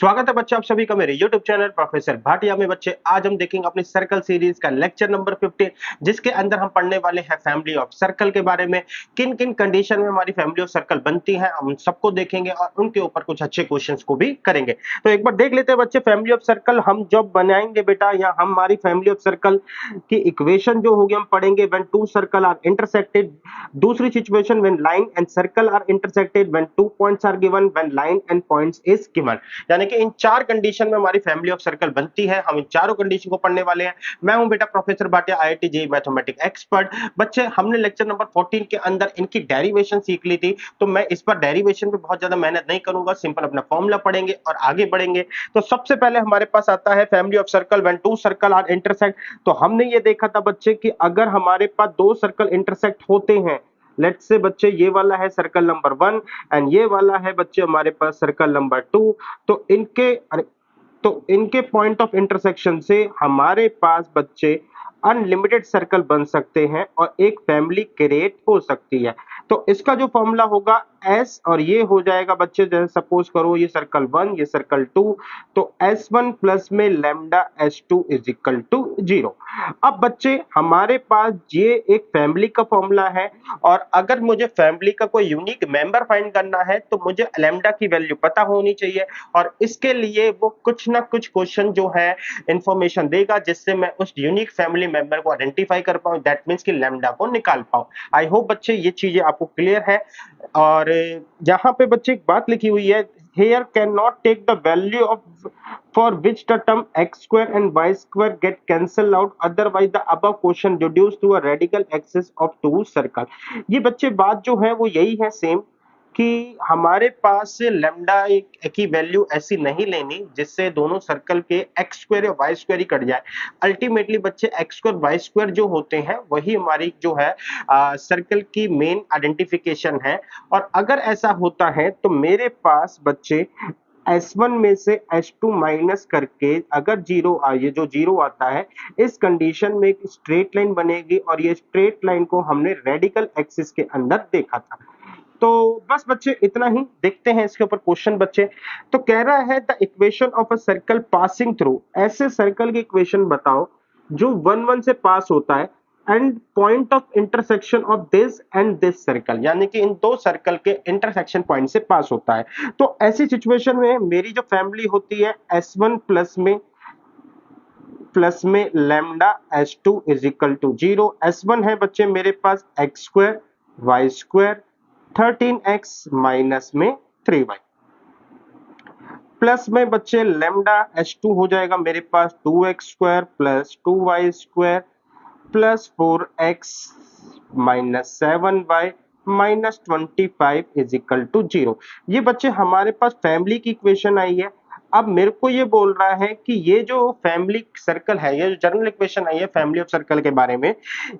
स्वागत है बच्चों आप सभी का मेरे YouTube चैनल प्रोफेसर भाटिया में। बच्चे आज हम देखेंगे अपनी सर्कल सीरीज का लेक्चर नंबर 15, जिसके अंदर हम पढ़ने वाले हैं फैमिली ऑफ सर्कल के बारे में। किन किन कंडीशन में हमारी फैमिली ऑफ सर्कल बनती है हम सबको देखेंगे और उनके ऊपर कुछ अच्छे क्वेश्चंस को भी करेंगे। तो एक बार देख लेते हैं बच्चे, फैमिली ऑफ सर्कल हम जब बनाएंगे बेटा, या हमारी फैमिली ऑफ सर्कल की इक्वेशन जो होगी हम पढ़ेंगे when two circle are intersected. दूसरी situation when line and circle are intersected, when two points are given, when line and points is given. यानी कि इन चार कंडीशन में हमारी फैमिली ऑफ सर्कल बनती है। हम इन चारों कंडीशन को पढ़ने वाले हैं। मैं हूं बेटा professor Bhatia, IIT JEE mathematics expert. बच्चे हमने लेक्चर नंबर 14 के अंदर इनकी डेरिवेशन सीख ली थी, तो मैं इस बार डेरिवेशन पे बहुत ज्यादा मेहनत नहीं करूंगा, सिंपल अपना फॉर्मूला पढ़ेंगे और आगे बढ़ेंगे। तो सबसे पहले हमारे पास आता है family of circle when two circle are intersect. तो हमने ये देखा था बच्चे कि अगर हमारे पास दो सर्कल इंटरसेक्ट होते हैं, लेट्स से बच्चे ये वाला है सर्कल नंबर 1 एंड ये वाला है बच्चे हमारे पास सर्कल नंबर 2, तो इनके पॉइंट ऑफ इंटरसेक्शन से हमारे पास बच्चे अनलिमिटेड सर्कल बन सकते हैं और एक फैमिली क्रिएट हो सकती है। तो इसका जो फॉर्मूला होगा एस, और ये हो जाएगा बच्चे, जैसे सपोज करो ये सर्कल 1 ये सर्कल 2, तो S1 प्लस में lambda S2 is equal to 0। अब बच्चे हमारे पास ये एक फैमिली का फॉर्मूला है, और अगर मुझे फैमिली का कोई यूनिक मेंबर फाइंड करना है तो मुझे लैम्डा की वैल्यू पता होनी चाहिए, और इसके लिए वो कुछ ना कुछ क्वेश्चन जो है इंफॉर्मेशन देगा जिससे मैं उस यूनिक फैमिली मेंबर को आइडेंटिफाई कर पाऊं, दैट मींस कि लैम्डा को निकाल पाऊं। आई होप बच्चे ये चीजें आपको क्लियर है। और यहाँ पे बच्चे एक बात लिखी हुई है, here cannot take the value of for which the term x square and y square get cancelled out, otherwise the above question reduced to a radical axis of two circle। ये बच्चे बात जो है वो यही है सेम, कि हमारे पास लैम्डा एक की वैल्यू ऐसी नहीं लेनी जिससे दोनों सर्कल के एक्स स्क्वायर या वाई स्क्वायर ही कट जाए। अल्टीमेटली बच्चे एक्स स्क्वायर वाई स्क्वायर जो होते हैं वही हमारी जो है सर्कल की मेन आइडेंटिफिकेशन है। और अगर ऐसा होता है तो मेरे पास बच्चे S1 में से S2 माइनस करके अगर जीरो ये जो जीरो आता है, इस कंडीशन में एक स्ट्रेट लाइन बनेगी, और ये स्ट्रेट लाइन को हमने रेडिकल एक्सिस के अंदर देखा था। तो बस बच्चे इतना ही, देखते हैं इसके ऊपर क्वेश्चन बच्चे। तो कह रहा है the equation of a circle passing through, ऐसे सर्कल की इक्वेशन बताओ जो 1 1 से पास होता है, and point of intersection of this and this circle, यानी कि इन दो सर्कल के इंटरसेक्शन पॉइंट से पास होता है। तो ऐसी सिचुएशन में मेरी जो फैमिली होती है S1 प्लस में lambda S2 is equal to 0। S1 है बच्चे मेरे पास x square y square 13x minus में 3y, प्लस में बच्चे लैम्डा S2 हो जाएगा मेरे पास 2x square plus 2y square plus 4x minus 7y minus 25 is equal to 0। ये बच्चे हमारे पास फैमिली की इक्वेशन आई है। अब मेरे को ये बोल रहा है कि ये जो फैमिली सर्कल है, ये जो जनरल इक्वेशन आई है फैमिली ऑफ सर्कल के बारे में,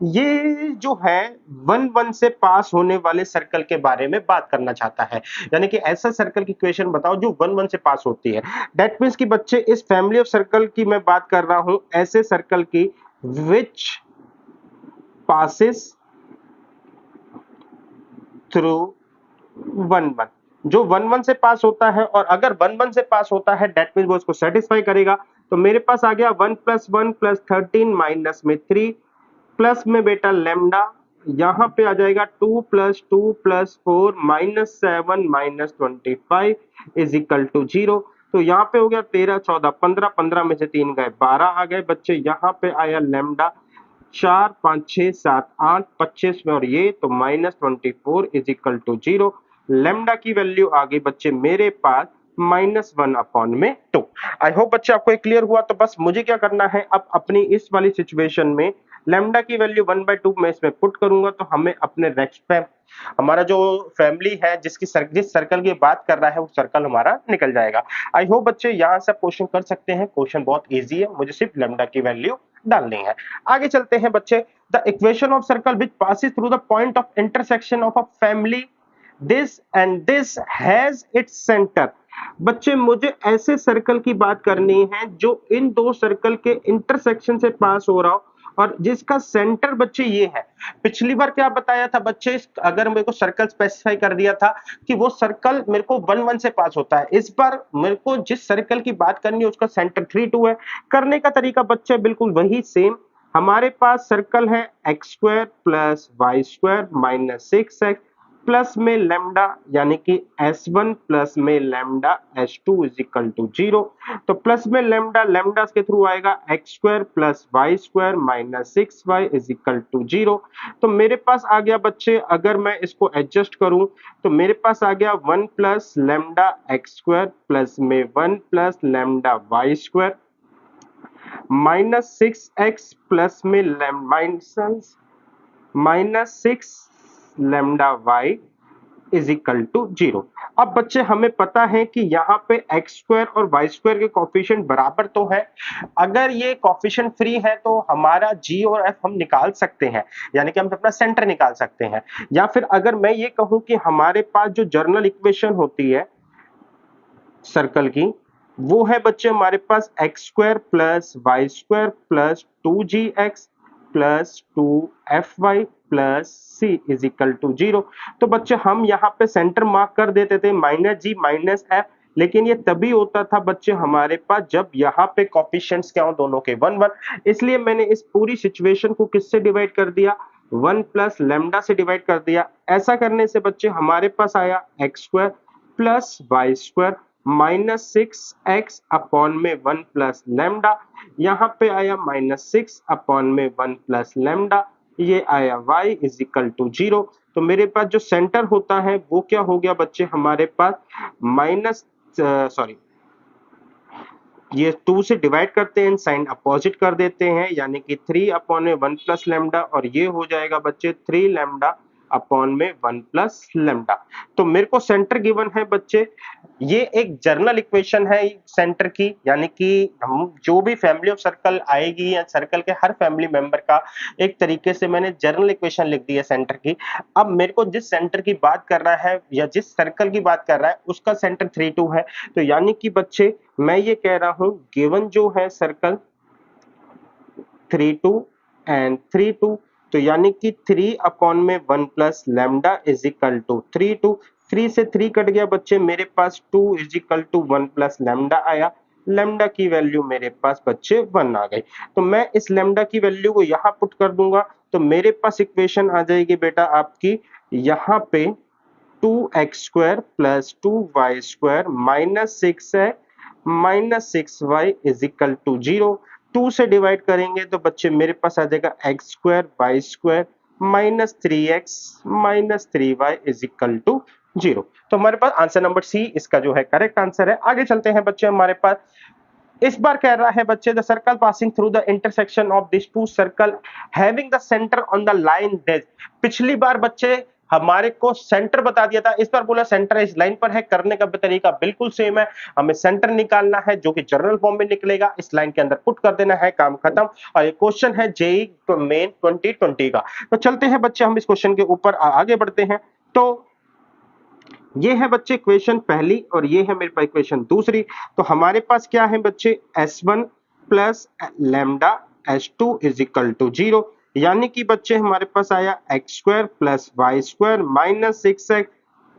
ये जो है 1 1 से पास होने वाले सर्कल के बारे में बात करना चाहता है। यानी कि ऐसा सर्कल की इक्वेशन बताओ जो 1 1 से पास होती है। दैट मींस कि बच्चे इस फैमिली ऑफ सर्कल की मैं बात कर रहा हूं, ऐसे सर्कल की विच पासिस थ्रू 1 1, जो 1 1 से पास होता है, और अगर 1 1 से पास होता है दैट मींस वो इसको सेटिस्फाई करेगा। तो मेरे पास आ गया 1 + 1 + 13 माइनस में 3 प्लस में बेटा लैम्डा, यहां पे आ जाएगा 2 + 2 + 4 minus 7 minus 25 is equal to 0। तो यहाँ पे हो गया 13 14 15, 15 में से 3 गए 12 आ गए बच्चे। यहाँ पे आया लैम्डा 4 5 6 7 8 25 में, और ये तो minus 24 is equal to 0। Lambda की वैल्यू आ गई बच्चे मेरे पास -1/2। आई होप बच्चे आपको क्लियर हुआ। तो बस मुझे क्या करना है, अब अपनी इस वाली सिचुएशन में लैम्डा की वैल्यू 1/2 मैं इसमें पुट करूंगा, तो हमें अपने नेक्स्ट पे हमारा जो फैमिली है जिस सर्कल की बात कर रहा है वो सर्कल हमारा निकल जाएगा। आई होप बच्चे यहां से क्वेश्चन कर सकते हैं। क्वेश्चन बहुत इजी है, मुझे सिर्फ लैम्डा की वैल्यू डालनी है। आगे चलते हैं बच्चे। The equation of circle which passes through the point of intersection of a family this and this has its centre. बच्चे मुझे ऐसे सर्कल की बात करनी है जो इन दो सर्कल के इंटरसेक्शन से पास हो रहा हो, और जिसका सेंटर बच्चे ये है। पिछली बार क्या बताया था बच्चे, अगर मेरे को सर्कल स्पेसिफाई कर दिया था कि वो सर्कल मेरे को 1 1 से पास होता है। इस बार मेरे को जिस सर्कल की बात करनी है उसका सेंटर 3 2 है। करने का तरीका बच्चे बिल्कुल वही सेम। हमारे पास सर्कल है x square plus y square minus 6x plus में लैम्डा यानी कि s1 प्लस में lambda s2 is equal to 0। तो प्लस में लैम्डा लैम्डा के थ्रू आएगा x square plus y square minus 6y is equal to 0। तो मेरे पास आ गया बच्चे, अगर मैं इसको एडजस्ट करूं तो मेरे पास आ गया 1 plus lambda x square plus में 1 plus lambda y square minus 6x plus में minus 6 lambda y is equal to 0। अब बच्चे हमें पता है कि यहाँ पे एक्स स्क्वायर और वाई स्क्वायर के कॉफिशिएंट बराबर तो है। अगर ये कॉफिशिएंट फ्री है तो हमारा g और f हम निकाल सकते हैं, यानी कि हम अपना सेंटर निकाल सकते हैं। या फिर अगर मैं ये कहूं कि हमारे पास जो जनरल इक्वेशन होती है सर्कल की, वो है बच्चे हमारे पास x square plus y square plus 2gx plus 2fy plus c is equal to 0। तो बच्चे हम यहाँ पे सेंटर मार्क कर देते थे माइनस जी माइनस एफ, लेकिन ये तभी होता था बच्चे हमारे पास जब यहाँ पे कॉफिशिएंट्स क्या हो दोनों के 1 1। इसलिए मैंने इस पूरी सिचुएशन को किससे डिवाइड कर दिया, 1 प्लस लैम्डा से डिवाइड कर दिया। ऐसा करने से बच्चे हमारे पास आया x square plus y square minus 6x upon में 1 प्लस लैम्डा, यहाँ पे आया माइनस 6 अपॉन में 1 प्लस लैम्डा, ये आया y इज इक्वल टू 0। तो मेरे पास जो सेंटर होता है वो क्या हो गया बच्चे हमारे पास माइनस सॉरी ये 2 से डिवाइड करते हैं, साइन अपोजिट कर देते हैं, यानी कि 3 अपॉन में 1 प्लस लैम्डा, और ये हो जाएगा बच्चे 3 लैम्डा अपॉन में 1 प्लस लैम्डा। तो मेरे को सेंटर गिवन है बच्चे, ये एक जर्नल इक्वेशन है सेंटर की, यानी कि हम जो भी फैमिली ऑफ सर्कल आएगी या सर्कल के हर फैमिली मेंबर का एक तरीके से मैंने जर्नल इक्वेशन लिख दी है सेंटर की। अब मेरे को जिस सेंटर की बात कर रहा है या जिस सर्कल की बात कर रहा है उसका सेंटर 3 2 है। तो यानी कि बच्चे मैं ये कह रहा हूं गिवन जो है सर्कल 3 2 एंड 3 2, तो यानी कि 3 अपॉन में 1 plus lambda is equal to 3 2। 3 से 3 कट गया बच्चे, मेरे पास 2 is equal to 1 plus lambda आया। लैम्डा की वैल्यू मेरे पास बच्चे 1 आ गई। तो मैं इस लैम्डा की वैल्यू को यहां पुट कर दूंगा, तो मेरे पास इक्वेशन आ जाएगी बेटा आपकी यहां पे 2x square plus 2y square minus 6 है minus 6y is equal to 0। 2 से डिवाइड करेंगे तो बच्चे मेरे पास आ जाएगा x square y square minus 3x minus 3y is equal to 0। तो हमारे पास आंसर नंबर सी इसका जो है करेक्ट आंसर है। आगे चलते हैं बच्चे, हमारे पास इस बार कह रहा है बच्चे the circle passing through the intersection of this two circle having the centre on the line days. पिछली बार बच्चे हमारे को सेंटर बता दिया था, इस बार बोला सेंटर इस लाइन पर है। करने का तरीका बिल्कुल सेम है, हमें सेंटर निकालना है जो कि जनरल फॉर्म में निकलेगा, इस लाइन के अंदर पुट कर देना है, काम खत्म। और ये क्वेश्चन है जेईई मेन 2020 का। तो चलते हैं बच्चे हम इस क्वेश्चन के ऊपर आगे बढ़ते हैं। तो ये है बच्चे इक्वेशन पहली और ये है मेरे पास इक्वेशन दूसरी। तो हमारे पास क्या है बच्चे s1 plus lambda s2 is equal to 0, यानी कि बच्चे हमारे पास आया x square plus y square minus 6x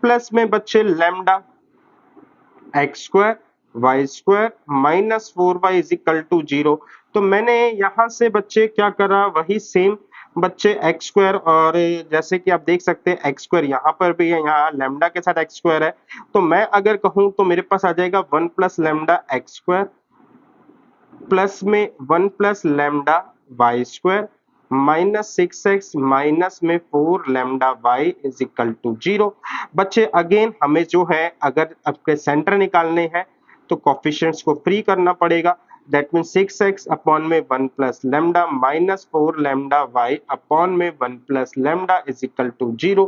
plus में बच्चे lambda x square y square minus 4y is equal to 0। तो मैंने यहां से बच्चे क्या करा, वही सेम बच्चे एक्स स्क्वायर, और जैसे कि आप देख सकते हैं एक्स स्क्वायर यहाँ पर भी है, यहाँ लैम्डा के साथ एक्स स्क्वायर है। तो मैं अगर कहूं तो मेरे पास आ जाएगा 1 plus lambda x square plus में 1 plus lambda y square minus 6x minus में 4 lambda y is equal to 0। बच्चे अगेन हमें जो है अगर आपके सेंटर निकालने हैं तो कोफिशिएंट्स को फ्री करना पड़ेगा। दैट मीन 6x अपॉन में 1 plus lambda minus 4 lambda y upon में 1 plus lambda is equal to 0।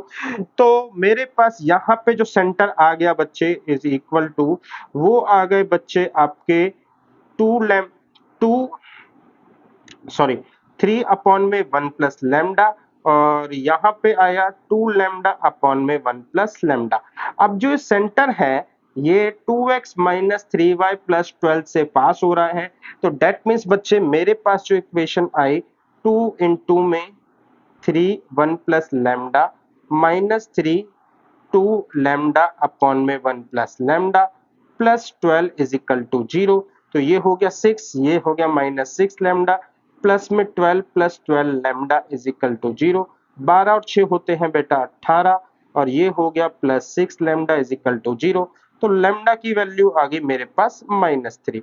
तो मेरे पास यहाँ पे जो सेंटर आ गया बच्चे इज इक्वल टू, वो आ गए बच्चे आपके 3 अपॉन में 1 प्लस लैम्डा, और यहाँ पे आया 2 लैम्डा अपॉन में 1 प्लस लैम्डा। अब जो सेंटर है ये 2x माइनस 3y प्लस 12 से पास हो रहा है। तो डेट मीन्स बच्चे मेरे पास जो इक्वेशन आई 2 इंटू में 3 1 plus lambda minus 3 2 lambda upon में 1 plus lambda plus 12 is equal to 0। तो ये हो गया 6, ये हो गया माइनस 6 लैम्डा प्लस में 12 plus 12 lambda is equal to 0। 12 और 6 होते हैं बेटा 18 और ये हो गया plus 6 lambda is equal to 0। तो लैम्डा की वैल्यू आ गई मेरे पास -3।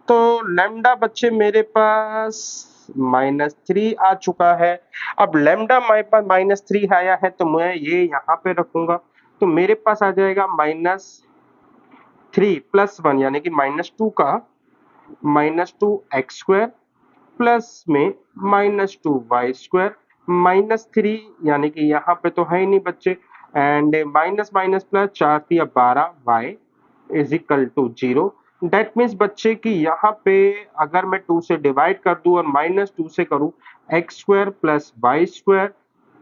तो लैम्डा बच्चे मेरे पास -3 आ चुका है। अब लैम्डा मेरे पास -3 आया है तो मैं ये यहाँ पे रखूंगा, तो मेरे पास आ जाएगा -3 प्लस 1 यानी कि -2 का -2x² प्लस में -2y² -3 यानी कि यहाँ पे तो है ही नहीं बच्चे, and minus minus plus 4 3 12 y is equal to 0। That means बच्चे कि यहाँ पे अगर मैं 2 से डिवाइड कर दूं और -2 से करूं x² plus y²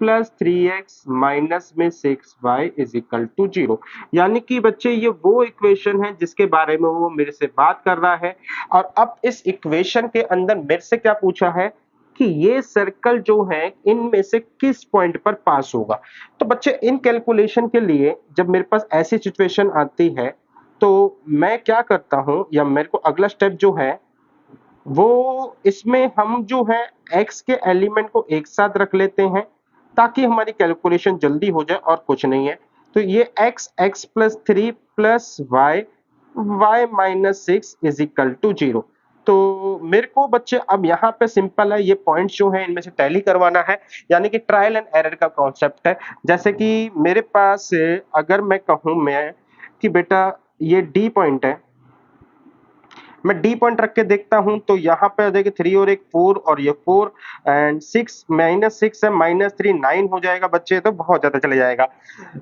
plus 3x minus में 6y इज इक्वल टू 0। यानी कि बच्चे ये वो इक्वेशन है जिसके बारे में वो मेरे से बात कर रहा है। और अब इस इक्वेशन के अंदर मेरे से क्या पूछा है कि ये सर्कल जो है इनमें से किस पॉइंट पर पास होगा। तो बच्चे इन कैलकुलेशन के लिए जब मेरे पास ऐसी सिचुएशन आती है तो मैं क्या करता हूं, या मेरे को अगला स्टेप जो है वो इसमें हम जो है x के एलिमेंट को एक साथ रख लेते हैं ताकि हमारी कैलकुलेशन जल्दी हो जाए और कुछ नहीं है। तो ये x plus 3 plus y minus 6 is equal to 0। तो मेरे को बच्चे अब यहाँ पे सिंपल है, ये पॉइंट्स जो है इनमें से टैली करवाना है, यानी कि ट्रायल एंड एरर का कॉन्सेप्ट है। जैसे कि मेरे पास अगर मैं कहूं मैं कि बेटा ये डी पॉइंट है, मैं डी पॉइंट रख के देखता हूं तो यहाँ पे देखिए 3 और एक 4 और ये 4 एंड 6 -6 है -3 9 हो जाएगा बच्चे, तो बहुत ज्यादा चले जाएगा।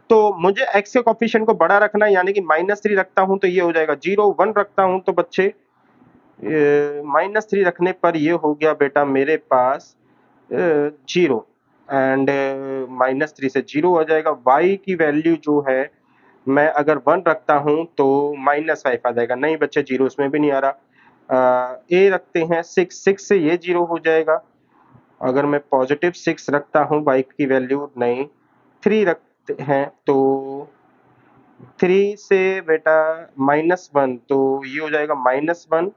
तो मुझे x के कोफिशिएंट को बड़ा रखना है, यानी कि -3 रखता हूं तो ये हो जाएगा 0, 1 रखता हूं तो बच्चे -3 रखने पर ये हो गया बेटा मेरे पास 0 एंड -3 से 0 आ जाएगा। y की वैल्यू जो है मैं अगर 1 रखता हूं तो -5 आ जाएगा। नहीं बच्चे 0 इसमें भी नहीं आ रहा। a रखते हैं 6 से ये 0 हो जाएगा। अगर मैं पॉजिटिव 6 रखता हूं y की वैल्यू, नहीं 3 रखते हैं तो 3 से बेटा -1 तो ये हो जाएगा -1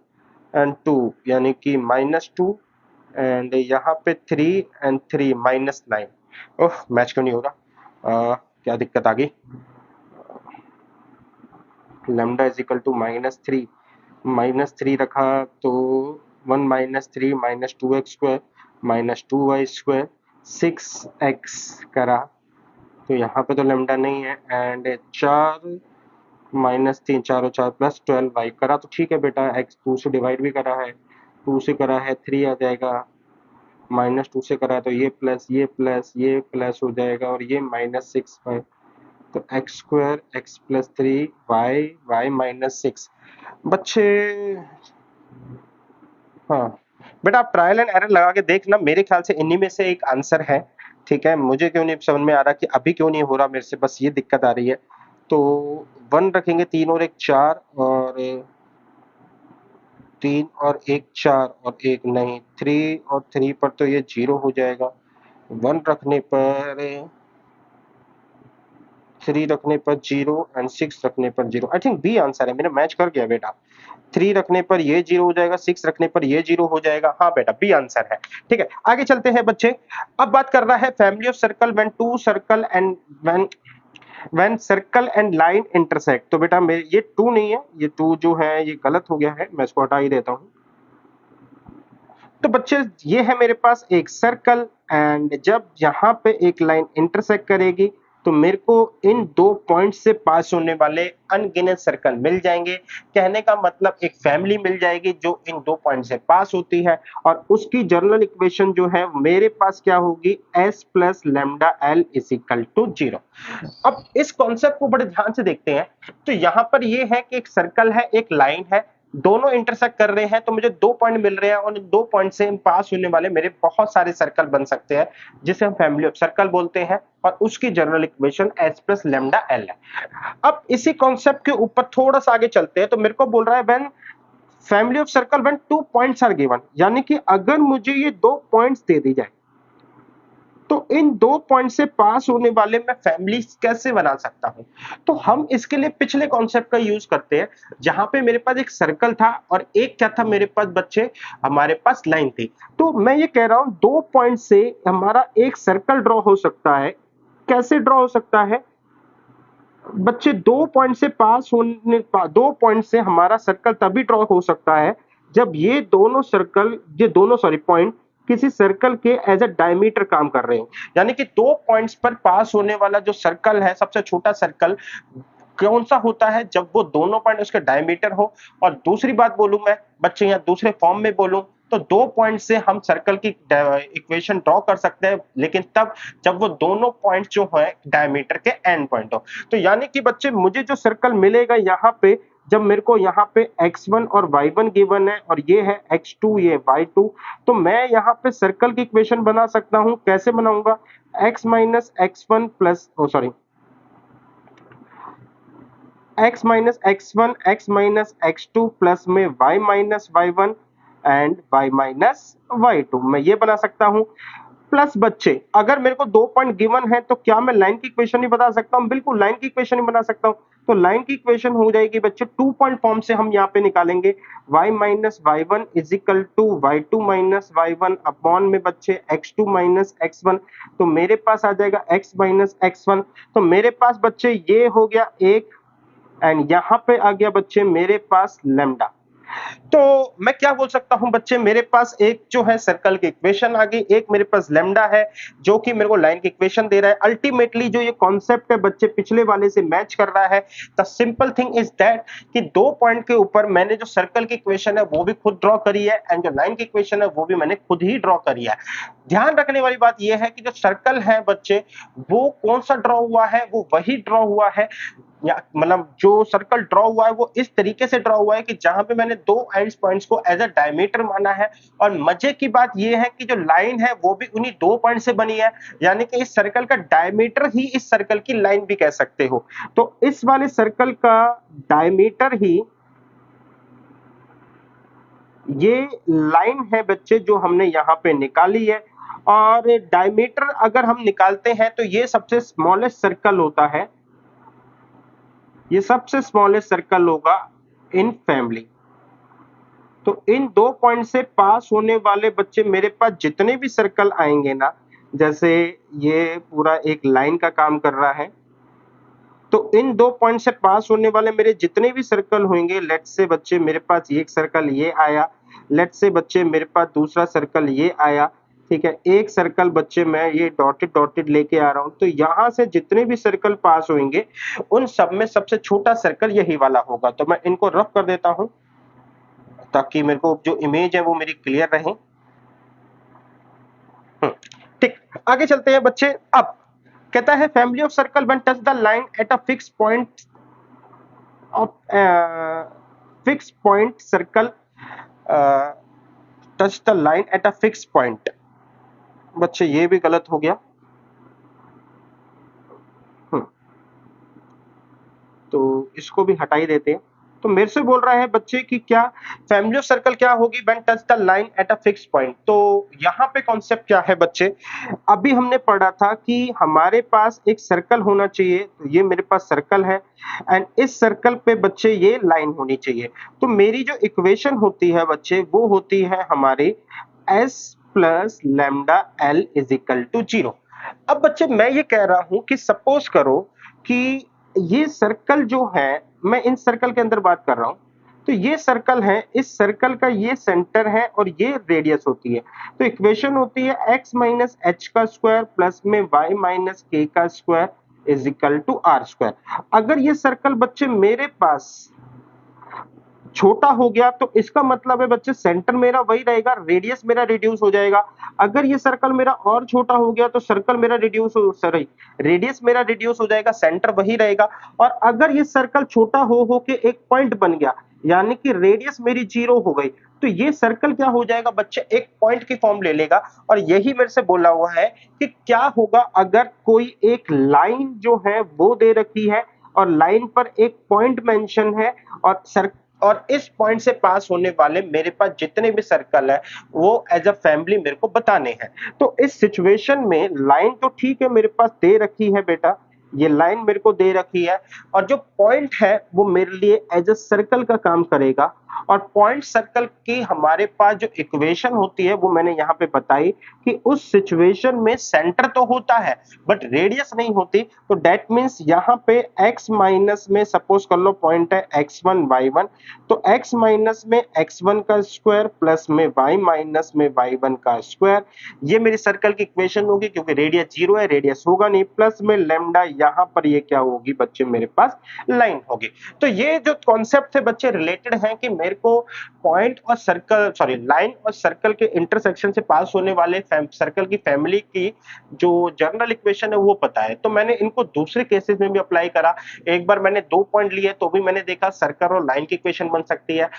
एंड 2 यानी कि -2 एंड यहाँ पे 3 एंड 3 -9। ओह मैच क्यों नहीं हो रहा, क्या दिक्कत आ गई। लैम्डा इज इक्वल टू -3 रखा तो 1 -3 -2x² -2y² 6x करा तो यहाँ पे तो लैम्डा नहीं है, एंड 4 -3 4 और 4 प्लस 12y करा तो ठीक है बेटा, x 2 से डिवाइड भी करा है, 2 से करा है 3 आ जाएगा, -2 से करा है तो ये प्लस हो जाएगा और ये -6y, तो x² x प्लस 3 y -6 बच्चे। हाँ बेटा आप ट्रायल एंड एरर लगा के देखना, मेरे ख्याल से इन्हीं में से एक आंसर है। ठीक है, मुझे क्यों नहीं समझ में आ रहा कि अभी क्यों नहीं हो रहा मेरे से, बस ये दिक्कत आ रही है। तो 1 रखेंगे 3 और 1 4 और 3 और 1 4 और 1 नहीं 3 और 3 पर तो ये 0 हो जाएगा। 1 रखने पर 3 रखने पर 0 एंड 6 रखने पर 0। आई थिंक बी आंसर है, मेरा मैच कर गया बेटा। 3 रखने पर ये 0 हो जाएगा, 6 रखने पर ये 0 हो जाएगा। हाँ बेटा बी आंसर है। ठीक है आगे चलते हैं बच्चे। अब बात कर रहा है family of circle when two circle and when circle and line intersect. तो बेटा मेरे ये 2 नहीं है, ये 2 जो है ये गलत हो गया है, मैं इसको हटा ही देता हूं। तो बच्चे ये है मेरे पास एक सर्कल एंड जब यहाँ पे एक लाइन इंटरसेक्ट करेगी तो मेरे को इन 2 पॉइंट से पास होने वाले अनगिनत सर्कल मिल जाएंगे। कहने का मतलब एक फैमिली मिल जाएगी जो इन 2 पॉइंट से पास होती है और उसकी जनरल इक्वेशन जो है मेरे पास क्या होगी, s plus lambda l is equal to 0। अब इस कॉन्सेप्ट को बड़े ध्यान से देखते हैं। तो यहाँ पर ये है कि एक सर्कल है एक लाइन है, दोनों इंटरसेक्ट कर रहे हैं तो मुझे 2 पॉइंट मिल रहे हैं और इन 2 पॉइंट से पास होने वाले मेरे बहुत सारे सर्कल बन सकते हैं जिसे हम फैमिली ऑफ सर्कल बोलते हैं और उसकी general equation s plus lambda l है। अब इसी कॉन्सेप्ट के ऊपर थोड़ा सा आगे चलते हैं तो मेरे को बोल रहा है when family of circle when 2 points are given, यानी कि अगर मुझे ये 2 पॉइंट्स दे दी जाए तो इन 2 पॉइंट से पास होने वाले मैं फैमिली कैसे बना सकता हूं। तो हम इसके लिए पिछले कॉन्सेप्ट का यूज करते हैं, जहां पे मेरे पास एक सर्कल था और एक क्या था मेरे पास बच्चे, हमारे पास लाइन थी। तो मैं ये कह रहा हूं 2 पॉइंट से हमारा एक सर्कल ड्रॉ हो सकता है। कैसे ड्रॉ हो सकता है बच्चे? 2 पॉइंट से पास होने 2 पॉइंट से हमारा सर्कल तभी ड्रॉ हो सकता है जब ये दोनों सॉरी पॉइंट किसी सर्कल के एज अ डायमीटर काम कर रहे हो। यानी कि 2 पॉइंट्स पर पास होने वाला जो सर्कल है, सबसे छोटा सर्कल कौन सा होता है? जब वो दोनों पॉइंट उसके डायमीटर हो। और दूसरी बात बोलूं मैं बच्चे, या दूसरे फॉर्म में बोलूं तो 2 पॉइंट से हम सर्कल की इक्वेशन ड्रॉ कर सकते हैं, लेकिन तब जब वो दोनों पॉइंट जो है डायमीटर के एंड पॉइंट हो। तो यानी कि बच्चे मुझे जो सर्कल मिलेगा यहाँ पे, जब मेरे को यहाँ पे x1 और y1 गिवन है और ये है x2 ये y2, तो मैं यहाँ पे सर्कल की इक्वेशन बना सकता हूँ। कैसे बनाऊंगा? x minus x1 plus sorry x minus x1 x minus x2 plus में y minus y1 and y minus y2 मैं ये बना सकता हूं। प्लस बच्चे अगर मेरे को 2 पॉइंट गिवन है तो क्या मैं लाइन की इक्वेशन नहीं बता सकता हूं? बिल्कुल लाइन की इक्वेशन ही बना सकता हूं। तो लाइन की इक्वेशन हो जाएगी बच्चे 2 पॉइंट फॉर्म से हम यहाँ पे निकालेंगे y minus y1 is equal to y2 minus y1 upon में बच्चे x2 माइनस x1। तो मेरे पास आ जाएगा x माइनस x1। तो मेरे पास बच्चे ये हो गया एक, एंड यहां पे आ गया बच्चे मेरे पास लैम्डा। तो मैं क्या बोल सकता हूं बच्चे, मेरे पास एक जो है सर्कल की इक्वेशन आ गई, एक मेरे पास लैम्डा है जो कि मेरे को लाइन की इक्वेशन दे रहा है। अल्टीमेटली जो ये कॉन्सेप्ट है बच्चे पिछले वाले से मैच कर रहा है। The simple thing is that कि 2 पॉइंट के ऊपर मैंने जो सर्कल की इक्वेशन है वो भी खुद ड्रॉ करी है, एंड जो लाइन की इक्वेशन है वो भी मैंने खुद ही ड्रॉ करी है। ध्यान रखने वाली बात यह है कि जो सर्कल है बच्चे, वो कौन सा ड्रॉ हुआ है? वो वही ड्रॉ हुआ है, या मतलब जो सर्कल ड्रॉ हुआ है वो इस तरीके से ड्रॉ हुआ है कि जहां पे मैंने 2 एंड पॉइंट्स को एज अ डायमीटर माना है। और मजे की बात ये है कि जो लाइन है वो भी उन्हीं 2 पॉइंट से बनी है, यानी कि इस सर्कल का डायमीटर ही इस सर्कल की लाइन भी कह सकते हो। तो इस वाले सर्कल का डायमीटर ही ये लाइन है बच्चे जो हमने यहाँ पे निकाली है। और डायमीटर अगर हम निकालते हैं तो ये सबसे स्मॉलेस्ट सर्कल होता है, ये सबसे स्मॉलेस्ट सर्कल होगा इन फैमिली। तो इन 2 पॉइंट से पास होने वाले बच्चे मेरे पास जितने भी सर्कल आएंगे ना, जैसे ये पूरा एक लाइन का काम कर रहा है, तो इन 2 पॉइंट से पास होने वाले मेरे जितने भी सर्कल होंगे, लेट्स से बच्चे मेरे पास एक सर्कल ये आया, लेट्स से बच्चे मेरे पास दूसरा सर्कल ये आया, ठीक है, एक सर्कल बच्चे मैं ये डॉटेड डॉटेड लेके आ रहा हूं। तो यहां से जितने भी सर्कल पास होंगे उन सब में सबसे छोटा सर्कल यही वाला होगा। तो मैं इनको रफ कर देता हूं ताकि मेरे को जो इमेज है वो मेरी क्लियर रहे। ठीक, आगे चलते हैं बच्चे। अब कहता है family of circle when touch the line at a fix point of fix point circle touch the line at a fix point. बच्चे ये भी गलत हो गया। तो इसको भी हटा ही देते हैं। तो मेरे से बोल रहा है बच्चे कि क्या फैमिली ऑफ सर्कल क्या होगी when touch the line at a fix point. तो यहाँ पे कॉन्सेप्ट क्या है बच्चे, अभी हमने पढ़ा था कि हमारे पास एक सर्कल होना चाहिए। तो ये मेरे पास सर्कल है एंड इस सर्कल पे बच्चे ये लाइन होनी चाहिए। तो मेरी जो इक्वेशन होती है बच्चे वो होती है हमारी s plus lambda l is equal to 0। अब बच्चे मैं ये कह रहा हूं कि सपोज करो कि ये सर्कल जो है, मैं इन सर्कल के अंदर बात कर रहा हूं, तो ये सर्कल है, इस सर्कल का ये सेंटर है और ये रेडियस होती है। तो इक्वेशन होती है x माइनस एच का स्क्वायर प्लस में y माइनस के का square is equal to r square. अगर ये सर्कल बच्चे मेरे पास छोटा हो गया तो इसका मतलब है बच्चे सेंटर मेरा वही रहेगा, रेडियस मेरा रिड्यूस हो जाएगा। अगर ये सर्कल मेरा और छोटा हो गया तो सर्कल मेरा रेडियस मेरा रिड्यूस हो जाएगा, सेंटर वही रहेगा। और अगर ये सर्कल छोटा हो के एक पॉइंट बन गया, यानी कि रेडियस मेरी 0 हो गई, तो ये सर्कल क्या हो जाएगा बच्चे, एक पॉइंट की फॉर्म ले लेगा। और यही मेरे से बोला हुआ है कि क्या होगा अगर कोई एक लाइन जो है वो दे रखी है और लाइन पर एक पॉइंट मेंशन है और और इस पॉइंट से पास होने वाले मेरे पास जितने भी सर्कल है वो एज अ फैमिली मेरे को बताने हैं। तो इस सिचुएशन में लाइन तो ठीक है मेरे पास दे रखी है बेटा, ये लाइन मेरे को दे रखी है, और जो पॉइंट है वो मेरे लिए एज अ सर्कल का काम करेगा। और पॉइंट सर्कल की हमारे पास जो इक्वेशन होती है वो मैंने यहाँ पे बताई कि उस सिचुएशन में सेंटर तो होता है बट रेडियस नहीं होती। तो दैट मींस यहाँ पे x माइनस में सपोज कर लो पॉइंट है x1 y1, तो x माइनस में x1 का स्क्वायर प्लस में y माइनस में y1 का स्क्वायर, ये मेरी सर्कल की इक्वेशन होगी क्योंकि रेडियस जीरो है, रेडियस होगा नहीं, प्लस में लैम्डा यहाँ पर ये क्या होगी बच्चे मेरे पास लाइन होगी। तो ये जो कॉन्सेप्ट थे बच्चे रिलेटेड हैं कि मेरे को पॉइंट और सर्कल सॉरी लाइन और सर्कल के इंटरसेक्शन से पास होने वाले सर्कल की फैमिली की जो जनरल इक्वेशन है वो पता है। तो मैंने इनको दूसरे केसेस में भी अप्लाई करा। एक बार मैंने 2 पॉइंट लिए तो भी मैंने देखा सर्कल और लाइन की इक्वेशन बन सकती है।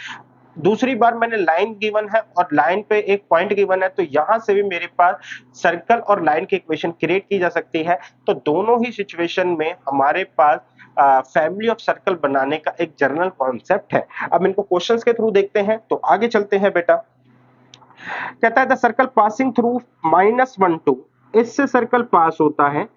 दूसरी बार मैंने लाइन गिवन है और लाइन पे एक पॉइंट गिवन है, तो यहां से भी मेरे पास सर्कल और लाइन की इक्वेशन क्रिएट की जा सकती है। तो दोनों ही सिचुएशन में हमारे पास फैमिली ऑफ सर्कल बनाने का एक जनरल कॉन्सेप्ट है। अब इनको क्वेश्चंस के थ्रू देखते हैं, तो आगे चलते हैं बेटा। कहता है द सर्कल पासिंग थ्रू -1 2, इससे सर्कल पास होता है,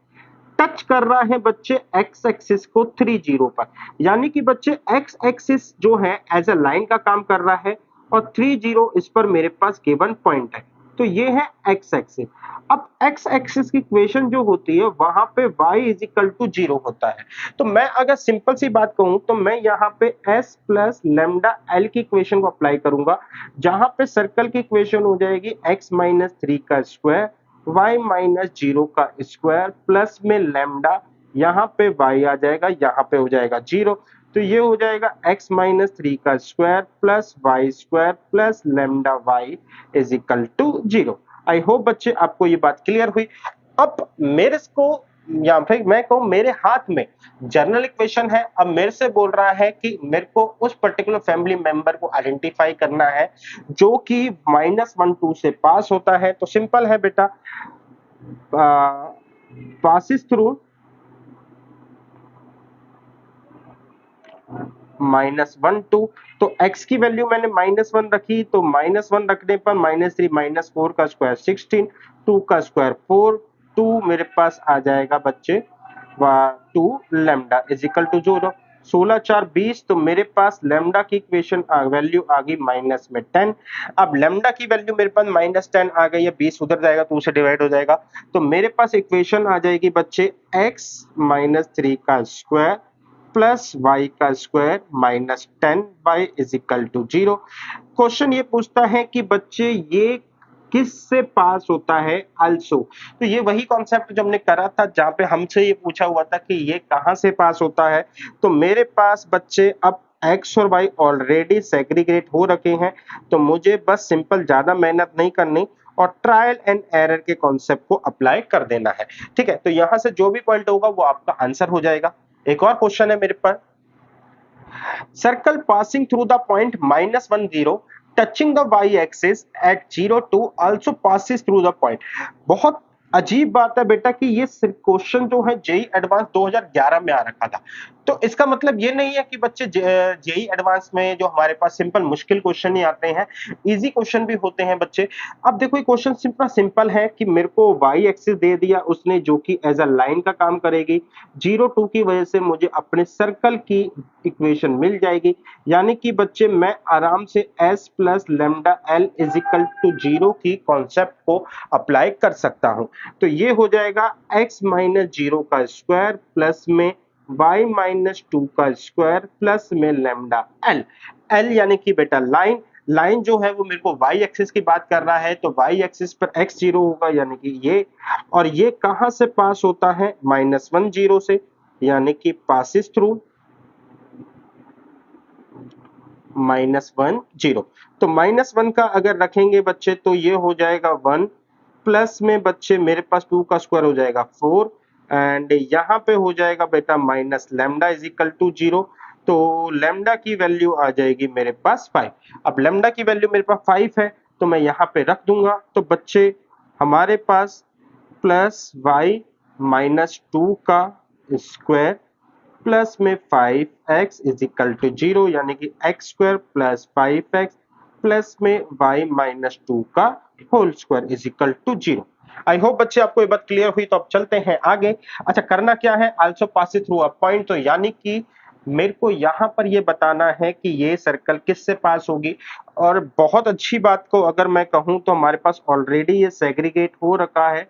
टच कर रहा है बच्चे एक्स एक्सिस को 3 0 पर, यानी कि बच्चे एक्स एक्सिस जो है एज अ लाइन का काम कर रहा है और 3 0 इस पर मेरे पास गिवन पॉइंट है। तो ये है एक्स एक्सिस। अब एक्स एक्सिस की इक्वेशन जो होती है वहां पे y इज इक्वल टू 0 होता है। तो मैं अगर सिंपल सी बात कहूं तो मैं यहाँ पे s प्लस लेमडा एल की इक्वेशन को अप्लाई करूंगा, जहां पे सर्कल की इक्वेशन हो जाएगी x माइनस 3 का स्क्वायर y माइनस 0 का स्क्वायर प्लस में लैम्डा, यहाँ पे y आ जाएगा, यहाँ पे हो जाएगा 0। तो ये हो जाएगा x माइनस 3 का square plus y square plus lambda y is equal to 0। I hope बच्चे आपको ये बात क्लियर हुई। अब मेरे को या फिर मैं कहूँ मेरे हाथ में जनरल इक्वेशन है। अब मेरे से बोल रहा है कि मेरे को उस पर्टिकुलर फैमिली मेंबर को आइडेंटिफाई करना है जो कि -1 2 से पास होता है। तो सिंपल है बेटा, passes through -1 2, तो x की वैल्यू मैंने -1 रखी, तो -1 रखने पर -3 -4 का स्क्वायर 16, 2 का स्क्वायर 4, 2 मेरे पास आ जाएगा बच्चे 2 लैम्डा इज इक्वल टू 0। 16 4 20, तो मेरे पास लैम्डा की इक्वेशन वैल्यू आ गई माइनस में 10। अब लैम्डा की वैल्यू मेरे पास -10 आ गई है, 20 उधर जाएगा 2 से डिवाइड हो जाएगा, तो मेरे पास इक्वेशन आ जाएगी बच्चे x माइनस 3 का स्क्वायर प्लस वाई का square minus 10 y is equal to 0। Question ये पूछता है कि बच्चे ये किस से पास होता है अल्सो। तो ये वही कॉन्सेप्ट जो हमने करा था जहां पे हमसे ये पूछा हुआ था कि ये कहां से पास होता है। तो मेरे पास बच्चे अब x और y ऑलरेडी सेग्रीगेट हो रखे हैं, तो मुझे बस सिंपल ज्यादा मेहनत नहीं करनी और ट्रायल एंड एरर के कॉन्सेप्ट को अप्लाई कर देना है। ठीक है, तो यहां से जो भी पॉइंट होगा वो आपका आंसर हो जाएगा। एक और क्वेश्चन है मेरे पास, circle passing through the point -1 0 touching the y-axis at 0 2 also passes through the point। बहुत अजीब बात है बेटा कि ये क्वेश्चन जो है जेई एडवांस 2011 में आ रखा था। तो इसका मतलब ये नहीं है कि बच्चे जेई एडवांस में जो हमारे पास सिंपल मुश्किल क्वेश्चन ही आते हैं, इजी क्वेश्चन भी होते हैं बच्चे। अब देखो ये क्वेश्चन सिंपल है कि मेरे को वाई एक्सिस दे दिया उसने जो कि एज अ लाइन का काम करेगी, 0 2 की वजह से मुझे अपने सर्कल की इक्वेशन मिल जाएगी, यानी कि बच्चे मैं आराम से s plus lambda l is equal to 0 की कॉन्सेप्ट को अप्लाई कर सकता हूं। तो ये हो जाएगा x माइनस 0 का स्क्वायर प्लस में y माइनस 2 का स्क्वायर प्लस में लेमडा एल। एल यानी कि बेटा लाइन, लाइन जो है वो मेरे को y एक्सिस की बात कर रहा है, तो y एक्सिस पर x 0 होगा यानी कि ये, और ये कहां से पास होता है -1 0 से, यानी कि पासिस थ्रू -1 0। तो -1 का अगर रखेंगे बच्चे तो ये हो जाएगा 1 प्लस में बच्चे मेरे पास 2 का स्क्वायर हो जाएगा 4 एंड यहाँ पे हो जाएगा बेटा minus lambda is equal to 0। तो लैम्डा की वैल्यू आ जाएगी मेरे पास 5। अब लैम्डा की वैल्यू मेरे पास 5 है तो मैं यहाँ पे रख दूंगा, तो बच्चे हमारे पास प्लस y माइनस 2 का स्क्वायर प्लस में 5x इज इक्वल टू 0 यानी कि x square plus 5x plus में y माइनस 2 का whole square is equal to 0। I hope बच्चे आपको ये बात क्लियर हुई। तो अब चलते हैं आगे। अच्छा करना क्या है, also pass it through a point. तो यानी कि मेरे को यहां पर ये बताना है कि ये सर्कल किससे पास होगी। और बहुत अच्छी बात को अगर मैं कहूं तो हमारे पास ऑलरेडी ये सेग्रीगेट हो रखा है,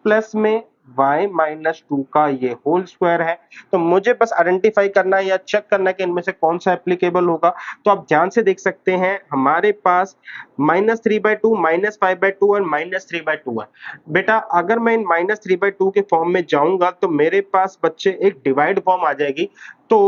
प्लस में y माइनस 2 का ये होल स्क्वायर है। तो मुझे बस आइडेंटिफाई करना है या चेक करना है कि इनमें से कौन सा एप्लीकेबल होगा। तो आप ध्यान से देख सकते हैं हमारे पास -3/2, -5/2 और -3/2 है। बेटा अगर मैं इन -3/2 के फॉर्म में जाऊंगा तो मेरे पास बच्चे एक डिवाइड फॉर्म आ जाएगी। तो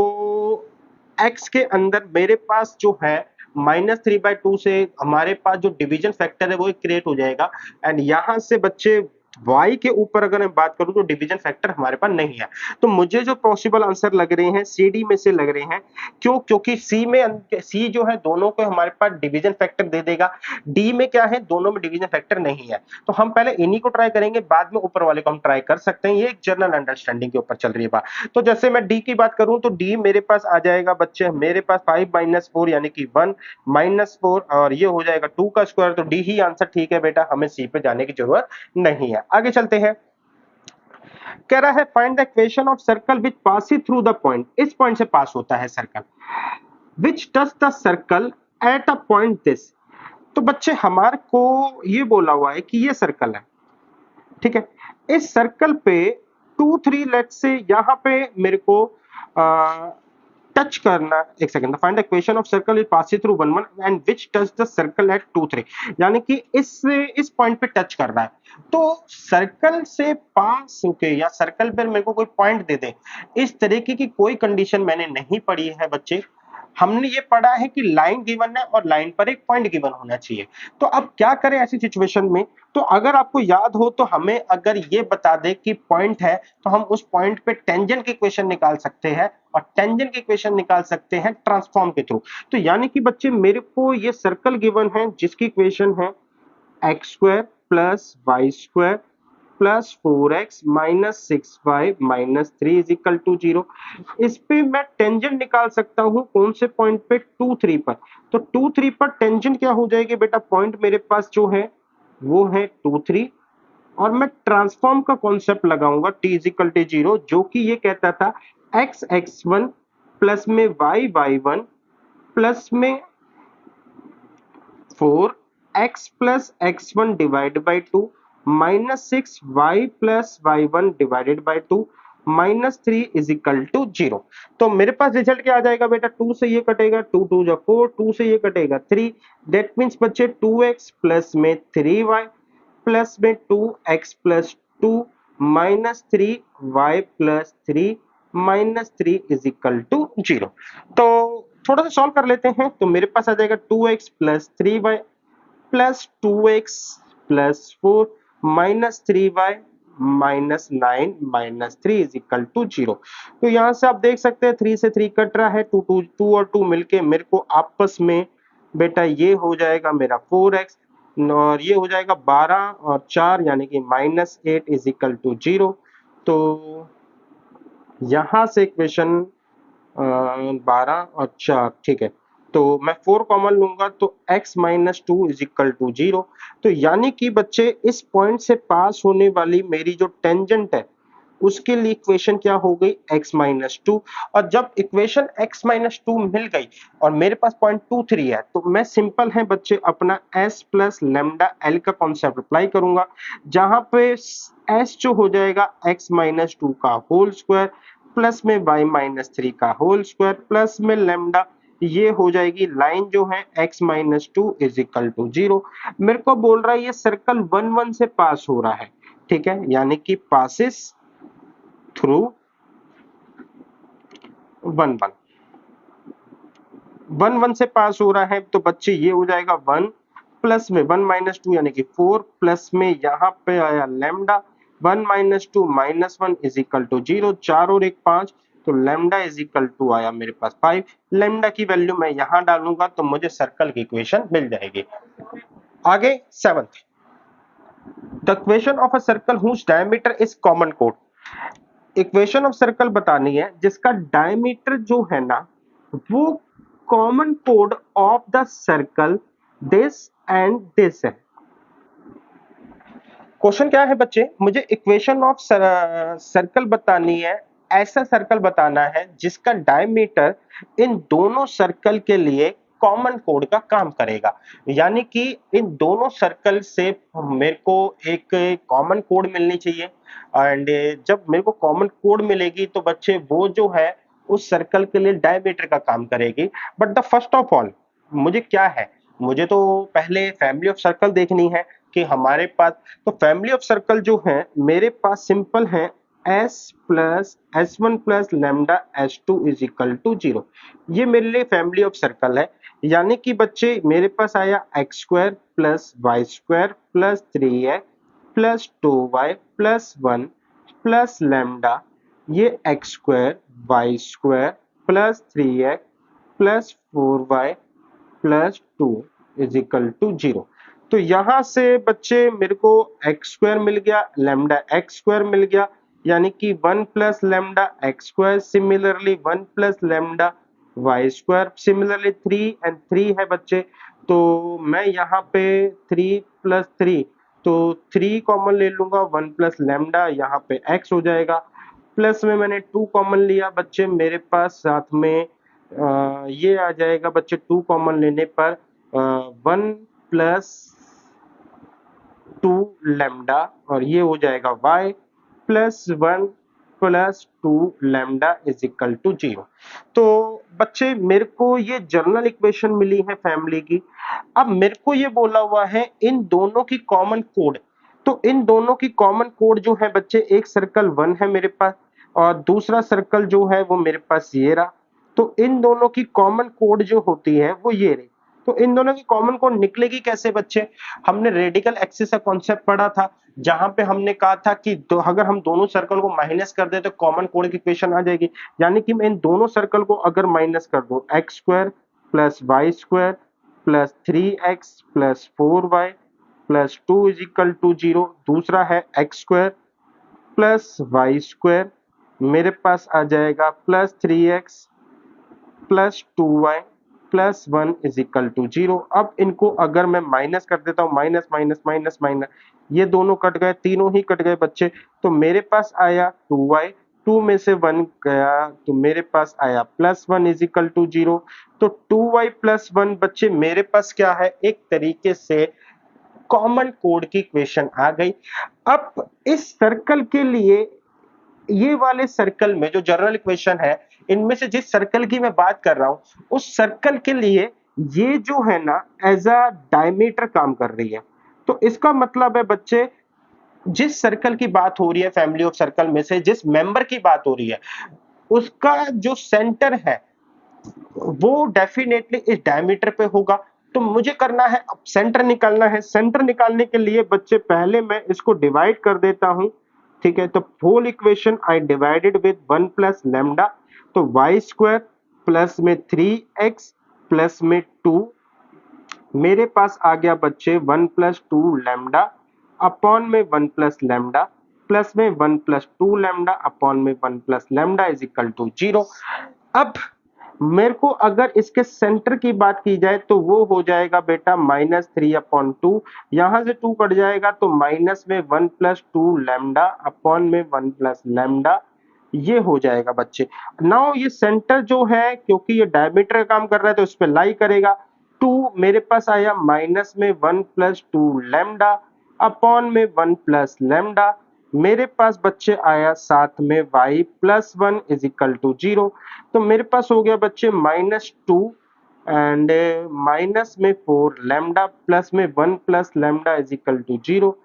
x के अंदर मेरे पास जो है -3/2 से हमारे पास जो डिवीजन फैक्टर है वो क्रिएट हो जाएगा। एंड यहां से बच्चे y के ऊपर अगर मैं बात करूं तो डिवीजन फैक्टर हमारे पास नहीं है। तो मुझे जो पॉसिबल आंसर लग रहे हैं सी डी में से लग रहे हैं। क्यों? क्योंकि सी जो है दोनों को हमारे पास डिवीजन फैक्टर दे देगा, डी में क्या है दोनों में डिवीजन फैक्टर नहीं है। तो हम पहले इन्हीं को ट्राई करेंगे, बाद में ऊपर वाले को हम ट्राई कर सकते हैं। ये एक जनरल अंडरस्टैंडिंग के ऊपर चल रही है बात। तो जैसे मैं डी की बात करूं तो डी मेरे पास आ जाएगा बच्चे, मेरे पास 5 माइनस 4 यानी कि 1 माइनस 4 और ये हो जाएगा 2 का स्क्वायर। तो डी ही आंसर ठीक है बेटा, हमें सी पे जाने की जरूरत नहीं है। आगे चलते हैं। कह रहा है find the equation of circle which passing through the point. इस पॉइंट से पास होता है circle, which touch the circle at a point this. तो बच्चे हमारे को ये बोला हुआ है कि ये सर्कल है, ठीक है। इस सर्कल पे 2 3 लेट से यहाँ पे मेरे को टच करना। एक second, find the equation of circle is passing through 1 1 and which touch the circle eight 2 3, यानी कि इस पॉइंट पे टच कर रहा है। तो सर्कल से पास होके या सर्कल पर मेरे को कोई पॉइंट दे दे, इस तरीके की कोई कंडीशन मैंने नहीं पढ़ी है बच्चे। हमने ये पढ़ा है कि लाइन गिवन है और लाइन पर एक पॉइंट गिवन होना चाहिए। तो अब क्या करें ऐसी सिचुएशन में? तो अगर आपको याद हो तो हमें अगर ये बता दे कि पॉइंट है तो हम उस पॉइंट पे टेंजेंट की इक्वेशन निकाल सकते हैं, और टेंजेंट की इक्वेशन निकाल सकते हैं ट्रांसफॉर्म के थ्रू। तो यानी कि बच्चे मेरे को ये सर्कल गिवन है जिसकी इक्वेशन है x square plus y square plus 4x minus 6y minus 3 is equal to 0। इस पे मैं टेंजेंट निकाल सकता हूं कौन से पॉइंट पे? 2 3 पर। तो 2 3 पर टेंजेंट क्या हो जाएगी बेटा? पॉइंट मेरे पास जो है वो है 2 3, और मैं ट्रांसफॉर्म का कॉन्सेप्ट लगाऊंगा t इज इक्वल टू 0, जो कि ये कहता था x x1 प्लस में y y1 प्लस में 4x plus x1 divide by 2 minus 6y plus y1 divided by 2 minus 3 is equal to 0। तो मेरे पास रिजल्ट क्या आ जाएगा बेटा? 2 से ये कटेगा, 2 2 जा 4, 2 से ये कटेगा 3। दैट मीन्स बच्चे 2x प्लस में 3y प्लस में 2x plus 2 minus 3y plus 3 minus 3 is equal to 0। तो थोड़ा सा सॉल्व कर लेते हैं। तो मेरे पास आ जाएगा 2x plus 3y plus 2x plus 4 minus 3y minus 9 minus 3 is equal to 0। तो यहां से आप देख सकते हैं 3 से 3 कट रहा है, 2 और 2 मिलके मेरे को आपस में बेटा ये हो जाएगा मेरा 4x, और ये हो जाएगा 12 और 4 यानी कि माइनस 8 इज इक्वल टू 0। तो यहां से इक्वेशन 12 और 4, ठीक है। तो मैं 4 कॉमन लूंगा तो x minus 2 is equal to 0। तो यानी कि बच्चे इस पॉइंट से पास होने वाली मेरी जो टेंजेंट है उसके लिए इक्वेशन क्या हो गई? x minus 2। और जब इक्वेशन x माइनस 2 मिल गई और मेरे पास पॉइंट 2 3 है, तो मैं सिंपल है बच्चे अपना s प्लस लेमडा एल का कॉन्सेप्ट अप्लाई करूंगा, जहां पे s जो हो जाएगा x माइनस 2 का होल स्क्वायर प्लस में y माइनस 3 का होल स्क्वायर प्लस में लेमडा, ये हो जाएगी लाइन जो है x minus 2 is equal to 0। मेरे को बोल रहा है ये सर्कल 1 1 से पास हो रहा है, ठीक है, यानी कि पासिस थ्रू 1 1 1 1 से पास हो रहा है। तो बच्चे ये हो जाएगा 1 प्लस में 1 माइनस 2 यानी कि 4 प्लस में यहाँ पे आया lambda 1 minus 2 minus 1 is equal to 0, 4 और 1 5, तो लेमडा इज इक्वल टू आया मेरे पास 5। लेमडा की वैल्यू मैं यहाँ डालूंगा तो मुझे सर्कल की इक्वेशन मिल जाएगी। आगे 7th, the equation of a circle whose diameter is common कोड। इक्वेशन ऑफ सर्कल बतानी है जिसका डायमीटर जो है ना वो कॉमन कोड of the circle this and this है। क्वेश्चन क्या है बच्चे, मुझे इक्वेशन ऑफ सर्कल बतानी है, ऐसा सर्कल बताना है जिसका डायमीटर इन दोनों सर्कल के लिए कॉमन कोड का काम करेगा। यानी कि इन दोनों सर्कल से मेरे को एक कॉमन कोड मिलनी चाहिए, एंड जब मेरे को कॉमन कोड मिलेगी तो बच्चे वो जो है उस सर्कल के लिए डायमीटर का काम करेगी। But the first of all मुझे क्या है, मुझे तो पहले फैमिली ऑफ सर्कल देखनी है कि हमारे पास, तो फैमिली ऑफ सर्कल जो है मेरे पास सिंपल है s plus s one plus lambda s two is equal to zero. ये मेरे लिए फैमिली ऑफ सर्कल है। यानी कि बच्चे मेरे पास आया x square plus y square plus three x plus two y plus one plus lambda, ये x square y square plus three x plus four y plus two is equal to zero. तो यहां से बच्चे मेरे को x square मिल गया, lambda x square मिल गया, यानी कि one plus lambda x square, similarly one plus lambda y square, similarly three and three है बच्चे। तो मैं यहाँ पे थ्री प्लस थ्री, तो थ्री कॉमन ले लूंगा, वन प्लस लेमडा यहाँ पे एक्स हो जाएगा, प्लस में मैंने टू कॉमन लिया बच्चे, मेरे पास साथ में ये आ जाएगा बच्चे, टू कॉमन लेने पर वन प्लस टू लेमडा, और ये हो जाएगा y plus one plus two lambda is equal to zero. तो बच्चे मेरे को ये जनरल इक्वेशन मिली है फैमिली की। अब मेरे को ये बोला हुआ है इन दोनों की कॉमन कोड, तो इन दोनों की कॉमन कोड जो है बच्चे, एक सर्कल वन है मेरे पास और दूसरा सर्कल जो है वो मेरे पास ये रहा। तो इन दोनों की कॉमन कोड जो होती है वो ये रही। तो इन दोनों की कॉमन कोड निकलेगी कैसे बच्चे, हमने रेडिकल एक्सिस का कॉन्सेप्ट पढ़ा था, जहां पे हमने कहा था कि अगर हम दोनों सर्कल को माइनस कर दे तो कॉमन कोड की इक्वेशन आ जाएगी। यानी कि मैं इन दोनों सर्कल को अगर माइनस कर दूं, x square plus y square plus three x plus four y plus two is equal to zero, दूसरा है x square plus y square, मेरे पास आ जाएगा plus three x plus two y plus one is equal to zero. अब इनको अगर मैं माइनस कर देता हूँ, माइनस माइनस माइनस माइनस, ये दोनों कट गए, तीनों ही कट गए बच्चे, तो मेरे पास आया टू वाई, टू में से वन गया तो मेरे पास आया plus one is equal to zero. तो टू वाई प्लस वन बच्चे मेरे पास क्या है, एक तरीके से कॉमन कोड की इक्वेशन आ गई। अब इस सर्कल के लिए, ये वाले सर्कल में जो जनरल इक्वेशन है, इनमें से जिस सर्कल की मैं बात कर रहा हूं उस सर्कल के लिए ये जो है ना एज अ डायमीटर काम कर रही है। तो इसका मतलब है बच्चे, जिस सर्कल की बात हो रही है फैमिली ऑफ सर्कल में से जिस मेंबर की बात हो रही है, उसका जो सेंटर है वो डेफिनेटली इस डायमीटर पे होगा। तो मुझे करना है, अब सेंटर निकालना है। सेंटर निकालने के लिए बच्चे पहले मैं इसको डिवाइड कर देता हूं, ठीक है। तो whole equation I divided with one plus lambda, तो वाई स्क्वायर प्लस में थ्री एक्स प्लस में टू, मेरे पास आ गया बच्चे one plus two lambda upon में वन प्लस लेमडा प्लस में one plus two lambda upon में one plus lambda is equal to zero. अब मेरे को अगर इसके सेंटर की बात की जाए तो वो हो जाएगा बेटा माइनस थ्री अपॉन टू, यहां से टू कट जाएगा तो माइनस में one plus two lambda upon में वन प्लस लेमडा, ये हो जाएगा बच्चे। नाउ ये सेंटर जो है क्योंकि ये डायमीटर का काम कर रहा है तो इस पे लाई करेगा, टू मेरे पास आया माइनस में one plus two lambda upon में वन प्लस लेमडा, मेरे पास बच्चे आया साथ में y plus one is equal to zero. तो मेरे पास हो गया बच्चे माइनस टू एंड माइनस में फोर लेमडा प्लस में one plus lambda is equal to zero.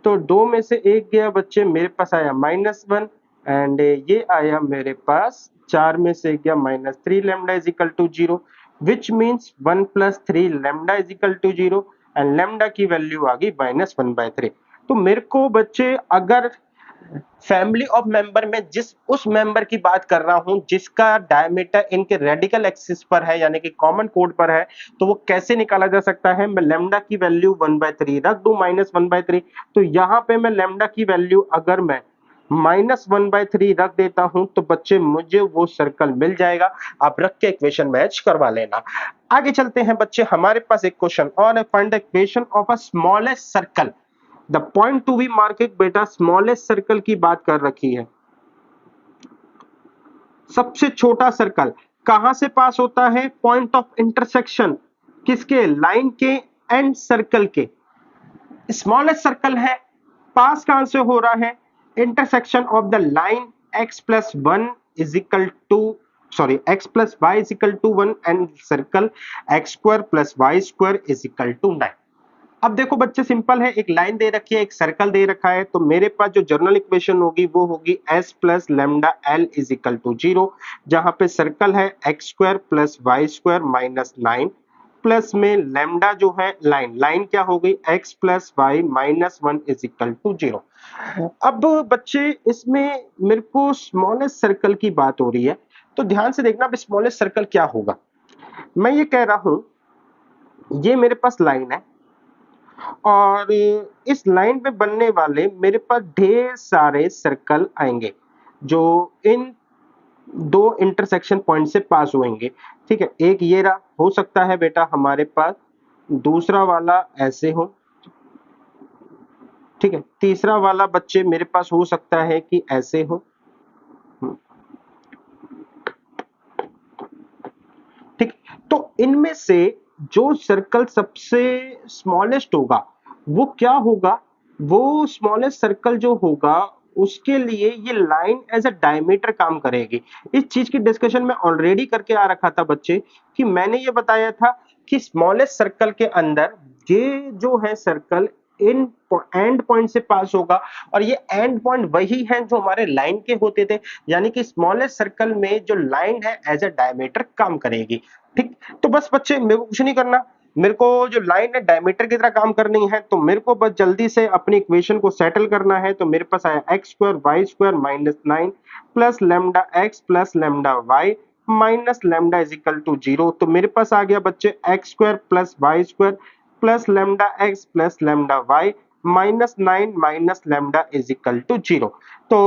तो दो में से एक गया बच्चे, मेरे पास आया माइनस वन एंड ये आया मेरे पास चार में से गया minus three lambda is equal to zero, which means one plus three lambda is equal to zero and lambda की वैल्यू आ गई माइनस वन बाय थ्री। तो मेरे को बच्चे अगर फैमिली ऑफ मेंबर में जिस उस मेंबर की बात कर रहा हूं जिसका डायमीटर इनके रेडिकल एक्सिस पर है यानी कि कॉमन कोड पर है, तो वो कैसे निकाला जा सकता है, मैं लेमडा की वैल्यू वन बाय थ्री रख दूं माइनस वन बाय थ्री। तो यहां पे मैं लेमडा की वैल्यू अगर मैं -1/3 रख देता हूं तो बच्चे मुझे वो सर्कल मिल जाएगा। आप रख के इक्वेशन मैच करवा लेना। आगे चलते हैं बच्चे, हमारे पास एक क्वेश्चन और है, find the equation of a smallest circle. The point to be market बेटा स्मॉलेस्ट सर्कल की बात कर रखी है। सबसे छोटा सर्कल कहां से पास होता है? पॉइंट ऑफ इंटरसेक्शन किसके? लाइन के एंड सर्कल के। स्मॉलेस्ट सर्कल है, पास कहां से हो रहा है? Intersection of the line x plus one is equal to x plus y is equal to 1 and circle x square plus y square is equal to 9। अब देखो बच्चे सिंपल है, एक लाइन दे रखी है, एक सर्कल दे रखा है, तो मेरे पास जो जनरल इक्वेशन होगी वो होगी s plus lambda l is equal to 0, जहां पे सर्कल है x square plus y square minus 9 plus में लैम्डा जो है लाइन क्या हो गई? x plus y minus 1 is equal to 0। अब बच्चे इसमें मेरे को स्मॉलेस्ट सर्कल की बात हो रही है, तो ध्यान से देखना अब स्मॉलेस्ट सर्कल क्या होगा। मैं ये कह रहा हूं, ये मेरे पास लाइन है और इस लाइन पे बनने वाले मेरे पास ढेर सारे सर्कल आएंगे जो इन दो इंटरसेक्शन पॉइंट से पास होंगे। ठीक है, एक ये रहा, हो सकता है बेटा हमारे पास दूसरा वाला ऐसे हो, ठीक है, तीसरा वाला बच्चे मेरे पास हो सकता है कि ऐसे हो। ठीक, तो इनमें से जो सर्कल सबसे स्मॉलेस्ट होगा वो क्या होगा? वो स्मॉलेस्ट सर्कल जो होगा उसके लिए ये लाइन एज अ डायमीटर काम करेगी। इस चीज की डिस्कशन में ऑलरेडी करके आ रखा था बच्चे, कि मैंने ये बताया था कि स्मॉलेस्ट सर्कल के अंदर ये जो है सर्कल इन एंड पॉइंट से पास होगा, और ये एंड पॉइंट वही है जो हमारे लाइन के होते थे, यानी कि स्मॉलेस्ट सर्कल में जो लाइन है एज अ डायमीटर काम करेगी। ठीक, तो बस बच्चे मेरे को कुछ नहीं करना, मेरे को जो लाइन है डायमीटर की तरह काम करनी है, तो मेरे को बस जल्दी से अपनी इक्वेशन को सेटल करना है। तो मेरे पास आया x square y square minus 9 plus lambda x plus lambda y minus lambda is equal to 0। तो मेरे पास आ गया बच्चे x square plus y square plus lambda x plus lambda y minus 9 minus lambda is equal to 0। तो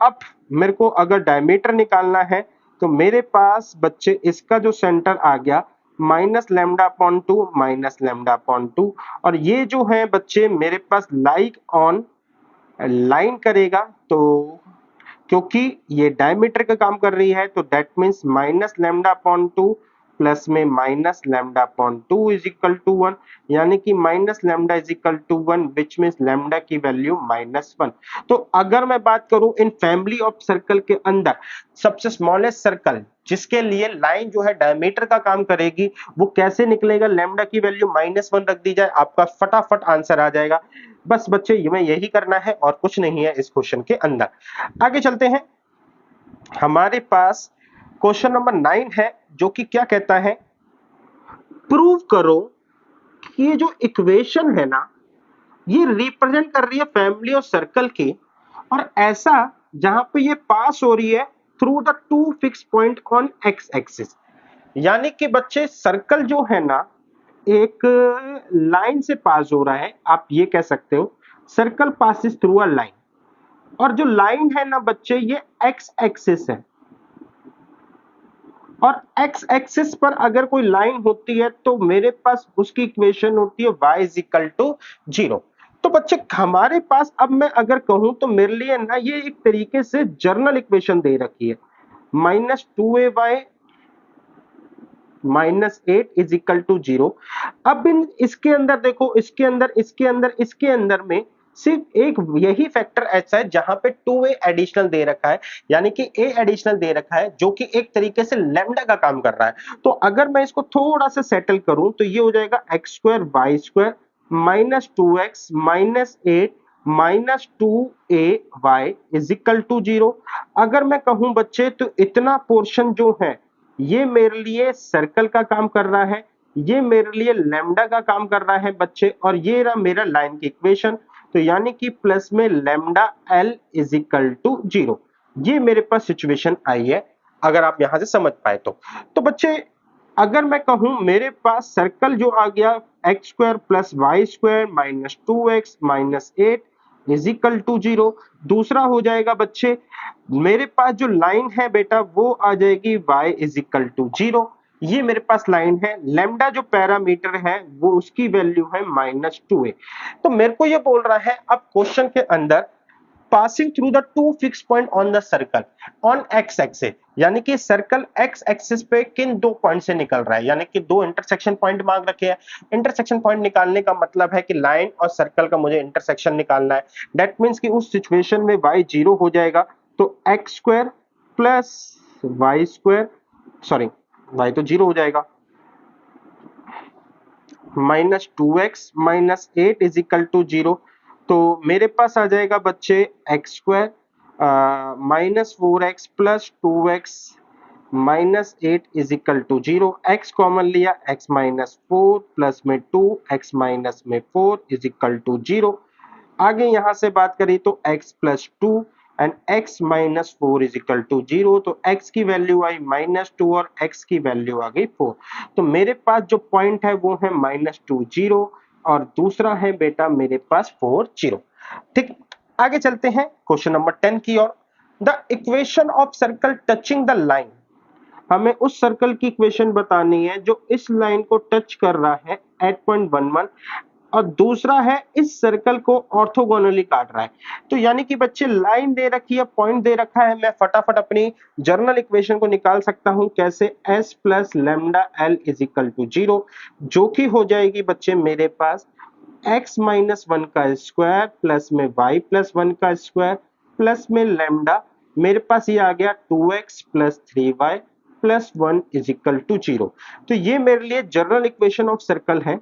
अब मेरे को अगर डायमीटर निकालना है तो मेरे पास बच्चे इसका जो सेंटर आ गया minus lambda upon 2 minus lambda upon 2, और ये जो है बच्चे मेरे पास लाइक ऑन लाइन करेगा, तो क्योंकि ये डायमीटर का काम कर रही है तो that means minus lambda upon 2 plus में minus lambda upon 2 is equal to 1, यानी कि minus lambda is equal to 1 which means lambda की वैल्यू -1। तो अगर मैं बात करूं इन फैमिली ऑफ सर्कल के अंदर सबसे स्मॉलेस्ट सर्कल जिसके लिए लाइन जो है डायमीटर का काम करेगी वो कैसे निकलेगा? लैम्डा की वैल्यू -1 रख दी जाए, आपका फटाफट आंसर आ जाएगा। बस बच्चे में यही करना है और कुछ नहीं है इस क्वेश्चन के अंदर। आगे चलते हैं, हमारे पास क्वेश्चन नंबर 9 है जो कि क्या कहता है, प्रूव करो कि ये जो इक्वेशन है ना ये रिप्रेजेंट कर रही है फैमिली और सर्कल की, और ऐसा जहां पे ये पास हो रही है through the two fix point on x axis. यानी कि बच्चे सर्कल जो है ना एक लाइन से पास हो रहा है, आप ये कह सकते हो circle passes through a line, और जो लाइन है ना बच्चे ये एक्स एक्सिस है, और एक्स एक्सिस पर अगर कोई लाइन होती है तो मेरे पास उसकी इक्वेशन होती है y इज इक्वल टू 0। तो बच्चे हमारे पास अब मैं अगर कहूं तो मेरे लिए ना ये एक तरीके से जर्नल इक्वेशन दे रखी है, -2ay -8 इज इक्वल टू 0। अब इन इसके अंदर देखो, इसके अंदर में सिर्फ एक यही फैक्टर ऐसा है जहां पे 2a एडिशनल दे रखा है, यानी कि a एडिशनल दे रखा है जो कि एक तरीके से लैम्डा का काम कर रहा है। तो अगर मैं इसको थोड़ा सा सेटल करूं तो ये हो जाएगा x square y square minus 2x minus 8 minus 2ay is equal to 0। अगर मैं कहूं बच्चे तो इतना पोर्शन जो है ये मेरे लिए सर्कल का काम कर रहा है, ये मेरे लिए लैम्डा का काम कर रहा है बच्चे, और ये रहा मेरा लाइन की इक्वेशन। तो यानी कि प्लस में lambda l is equal to 0। ये मेरे पास सिचुएशन आई है, अगर आप यहां से समझ पाए तो बच्चे अगर मैं कहूं मेरे पास सर्कल जो आ गया x square plus y square minus 2x minus 8, is equal to 0। दूसरा हो जाएगा बच्चे, मेरे पास जो लाइन है बेटा वो आ जाएगी y इज इक्वल टू 0। ये मेरे पास लाइन है। लैम्डा जो पैरामीटर है वो उसकी वैल्यू है -2a। तो मेरे को ये बोल रहा है अब क्वेश्चन के अंदर, passing through the two fix point on the circle on x axis, यानी कि सर्कल एक्स एक्सिस पे किन दो पॉइंट से निकल रहा है, यानी कि दो इंटरसेक्शन पॉइंट मांग रखे हैं। इंटरसेक्शन पॉइंट निकालने का मतलब है कि लाइन और सर्कल का मुझे इंटरसेक्शन निकालना है। दैट मींस कि उस सिचुएशन में y 0 हो जाएगा, तो x square plus y square, sorry y तो 0 हो जाएगा, -2x minus 8 is equal to 0। तो मेरे पास आ जाएगा बच्चे x square -4x plus 2x minus 8 is equal to 0। X common लिया, x माइनस 4 प्लस में 2 x माइनस में 4 इज इक्वल टू 0। आगे यहां से बात करें तो x plus 2 and x minus 4 is equal to 0। तो x की वैल्यू आई -2 और x की वैल्यू आ गई 4। तो मेरे पास जो पॉइंट है वो है -2 0 और दूसरा है बेटा मेरे पास 4 0। ठीक, आगे चलते हैं क्वेश्चन नंबर 10 की ओर। The equation of circle touching the line, हमें उस सर्कल की इक्वेशन बतानी है जो इस लाइन को टच कर रहा है 8.11 और दूसरा है इस सर्कल को ऑर्थोगोनली काट रहा है। तो यानी कि बच्चे लाइन दे रखी है, पॉइंट दे रखा है, मैं फटाफट अपनी जर्नल इक्वेशन को निकाल सकता हूं कैसे, s plus lambda l is equal to 0, जो कि हो जाएगी बच्चे मेरे पास x माइनस 1 का स्क्वायर प्लस में y प्लस 1 का स्क्वायर प्लस में लैम्डा, मेरे पास ये आ गया 2x plus 3y plus 1 is equal to 0। तो ये मेरे लिए जनरल इक्वेशन ऑफ सर्कल है।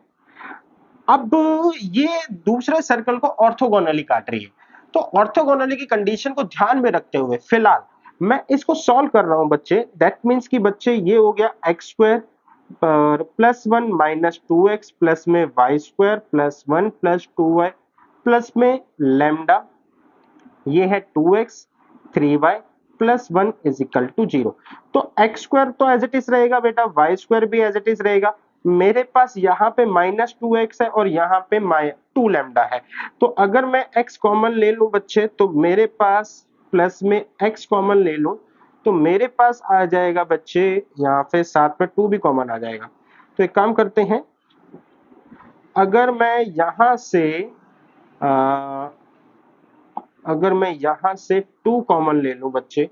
अब ये दूसरे सर्कल को ऑर्थोगोनली काट रही है, तो ऑर्थोगोनली की कंडीशन को ध्यान में रखते हुए फिलहाल मैं इसको सॉल्व कर रहा हूं बच्चे। दैट मींस कि बच्चे ये हो गया एक्स स्क्वायर पर प्लस 1 माइनस 2x प्लस में y square plus 1 plus 2y plus में लैम्डा, ये है 2x 3y plus 1 is equal to 0। तो x स्क्वायर तो एज इट इज रहेगा बेटा, y स्क्वायर भी एज इट इज रहेगा। मेरे पास यहाँ पे -2x है और यहाँ पे 2 लैम्डा है। तो अगर मैं x कॉमन ले लूं बच्चे तो मेरे पास प्लस में x कॉमन ले लूं तो मेरे पास आ जाएगा बच्चे यहाँ पे साथ में 2 भी कॉमन आ जाएगा। तो एक काम करते हैं, अगर मैं यहाँ से आ, अगर मैं यहाँ से 2 कॉमन ले लूं बच्चे,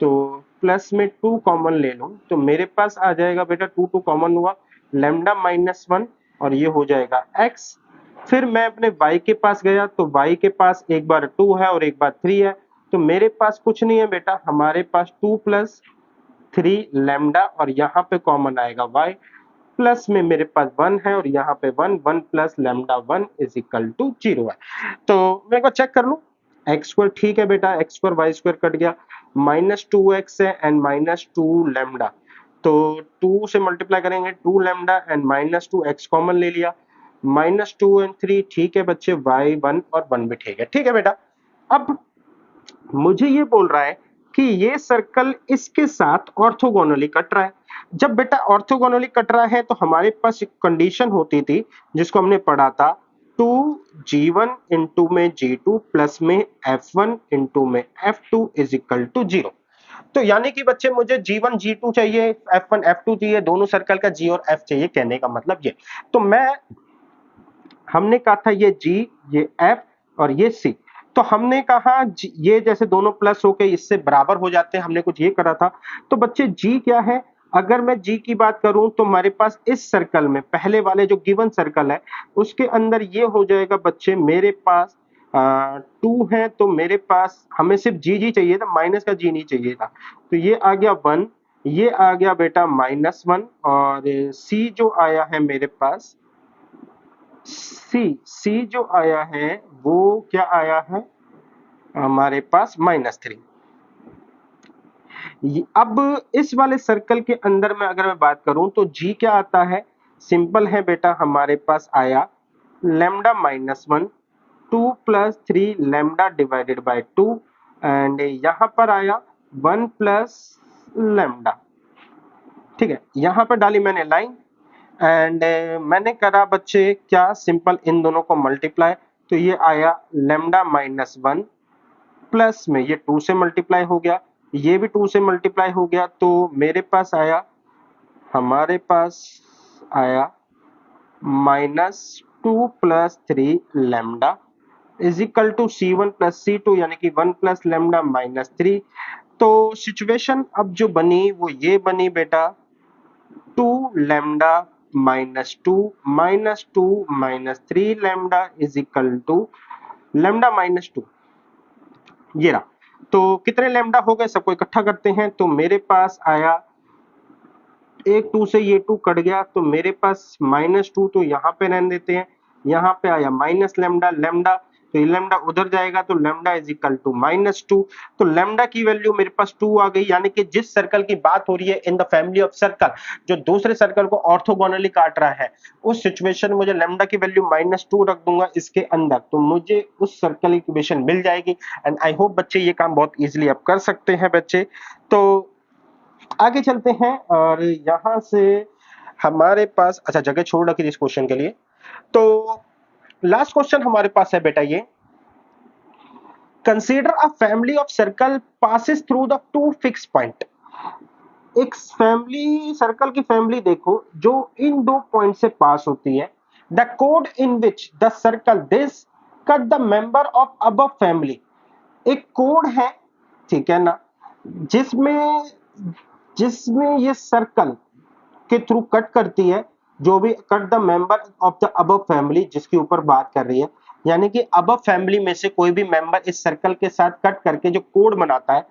तो प्लस में 2 कॉमन ले लूं तो मेरे पास आ जाएगा बेटा 2 2 कॉमन हुआ, लैम्डा -1 और ये हो जाएगा x। फिर मैं अपने y के पास गया तो y के पास एक बार 2 है और एक बार 3 है, तो मेरे पास कुछ नहीं है बेटा, हमारे पास 2 प्लस 3 लैम्डा और यहाँ पे कॉमन आएगा y प्लस में मेरे पास 1 है और यहाँ पे 1 1 plus lambda 1 is equal to 0 है। तो मैं एक बार चेक कर लूं, एक्स स्क्वायर ठीक है बेटा, x square y square cut गया, -2x है एंड -2 लैम्डा, तो 2 से मल्टीप्लाई करेंगे 2 लैम्डा एंड -2x कॉमन ले लिया, -2 एंड 3 ठीक है बच्चे, y 1 और 1 भी ठीक है। ठीक है बेटा, अब मुझे ये बोल रहा है कि ये सर्कल इसके साथ ऑर्थोगोनली कट रहा है। जब बेटा ऑर्थोगोनली कट रहा है तो हमारे पास एक कंडीशन होती थी जिसको हमने पढ़ा था, 2g1 इंटू में g2 प्लस में f1 इंटू में f2 इज इक्वल टू 0। तो यानी कि बच्चे मुझे g1 g2 चाहिए, f1 f2 चाहिए, दोनों सर्कल का g और f चाहिए, कहने का मतलब ये। तो हमने कहा था ये g, ये f और ये c, तो हमने कहा ये जैसे दोनों प्लस होके इससे बराबर हो जाते हैं, हमने कुछ ये करा था। तो बच्चे g क्या है, अगर मैं g की बात करूं तो हमारे पास इस सर्कल में पहले वाले जो गिवन सर्कल है उसके अंदर ये हो जाएगा बच्चे, मेरे पास 2 है तो मेरे पास हमें सिर्फ g चाहिए था, माइनस का g नहीं चाहिए था, तो ये आ गया 1, ये आ गया बेटा -1 और c जो आया है मेरे पास, सी जो आया है वो क्या आया है हमारे पास -3। अब इस वाले सर्कल के अंदर में अगर मैं बात करूं तो जी क्या आता है, सिंपल है बेटा, हमारे पास आया lambda -1 2 plus 3 lambda divided by 2 and यहाँ पर आया 1 प्लस लैम्डा। ठीक है, यहाँ पर डाली मैंने लाइन एंड मैंने करा बच्चे क्या, सिंपल इन दोनों को मल्टीप्लाई, तो ये आया लेमडा माइनस 1 प्लस में ये 2 से मल्टीप्लाई हो गया, ये भी 2 से मल्टीप्लाई हो गया, तो हमारे पास आया -2 plus 3 lambda is equal to C1 plus C2 यानी कि 1 प्लस लेमडा माइनस 3। तो सिचुएशन अब जो बनी वो ये बनी बेटा 2 lambda minus 2 minus 3 lambda is equal to lambda minus 2। ये रहा। तो कितने लेमडा हो गए सबको इकट्ठा करते हैं, तो मेरे पास आया एक 2 से ये 2 कट गया, तो मेरे पास -2 तो यहाँ पे रहने देते हैं, यहाँ पे आया माइनस लेमडा लेमडा, तो ये लेमडा उधर जाएगा तो लेमडा इज इक्वल टू -2। तो लेमडा की वैल्यू मेरे पास 2 आ गई, यानी कि जिस सर्कल की बात हो रही है in the family of circle जो दूसरे सर्कल को ऑर्थोगोनली काट रहा है, उस सिचुएशन में मुझे लेमडा की वैल्यू -2 रख दूंगा इसके अंदर, तो मुझे उस सर्कल की इक्वेशन मिल जाएगी। एंड आई होप बच्चे ये काम बहुत इजीली आप कर सकते हैं बच्चे। तो आगे चलते हैं और यहां से हमारे पास अच्छा जगह छोड़ रखी थी इस क्वेश्चन के लिए। तो लास्ट क्वेश्चन हमारे पास है बेटा ये, consider a family of circle passes through the two fix point. एक फैमिली सर्कल की फैमिली देखो जो इन दो पॉइंट से पास होती है, the code in which the circle this cut the member of above family. एक कोड है, ठीक है ना, जिसमें जिसमें ये सर्कल के थ्रू कट करती है जो भी cut the member of the above family जिसके ऊपर बात कर रही है, यानी कि अबव फैमिली में से कोई भी मेंबर इस सर्कल के साथ कट करके जो कोड बनाता है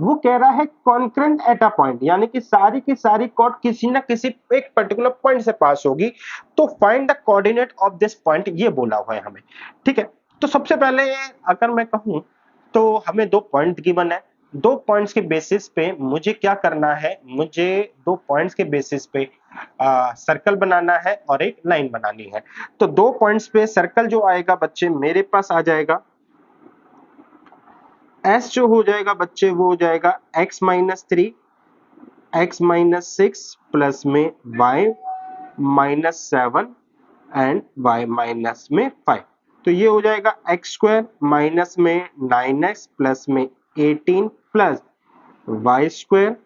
वो कह रहा है कॉन्करेंट एट अ पॉइंट, यानी कि सारी की सारी कोड किसी ना किसी एक पर्टिकुलर पॉइंट से पास होगी, तो find the coordinate of this point ये बोला हुआ है हमें। ठीक है, तो सबसे पहले अगर मैं कहूं तो हमें दो पॉइंट गिवन है, दो पॉइंट्स के बेसिस पे मुझे क्या करना है, मुझे दो पॉइंट्स के बेसिस पे सर्कल बनाना है और एक लाइन बनानी है। तो दो पॉइंट्स पे सर्कल जो आएगा बच्चे मेरे पास आ जाएगा एस, जो हो जाएगा बच्चे वो हो जाएगा x minus 3 x minus 6 plus में y minus 7 and y minus में 5। तो ये हो जाएगा एक्स स्क्वायर माइनस में 9x प्लस में 18 प्लस वाई स्क्वायर,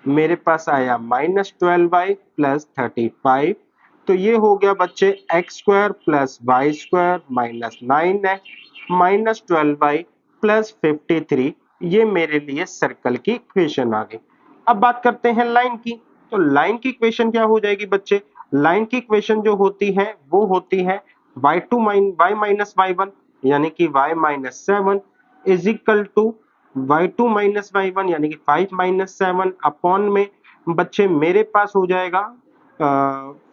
मेरे पास आया -12y प्लस 35। तो ये हो गया बच्चे x square plus y square minus 9x minus 12y plus 53। ये मेरे लिए सर्कल की इक्वेशन आ गई। अब बात करते हैं लाइन की। तो लाइन की इक्वेशन क्या हो जाएगी बच्चे, लाइन की इक्वेशन जो होती है वो होती है y माइनस y1 यानी कि y minus 7 is equal to y2 minus y1 यानी कि 5 माइनस 7 अपॉन में बच्चे मेरे पास हो जाएगा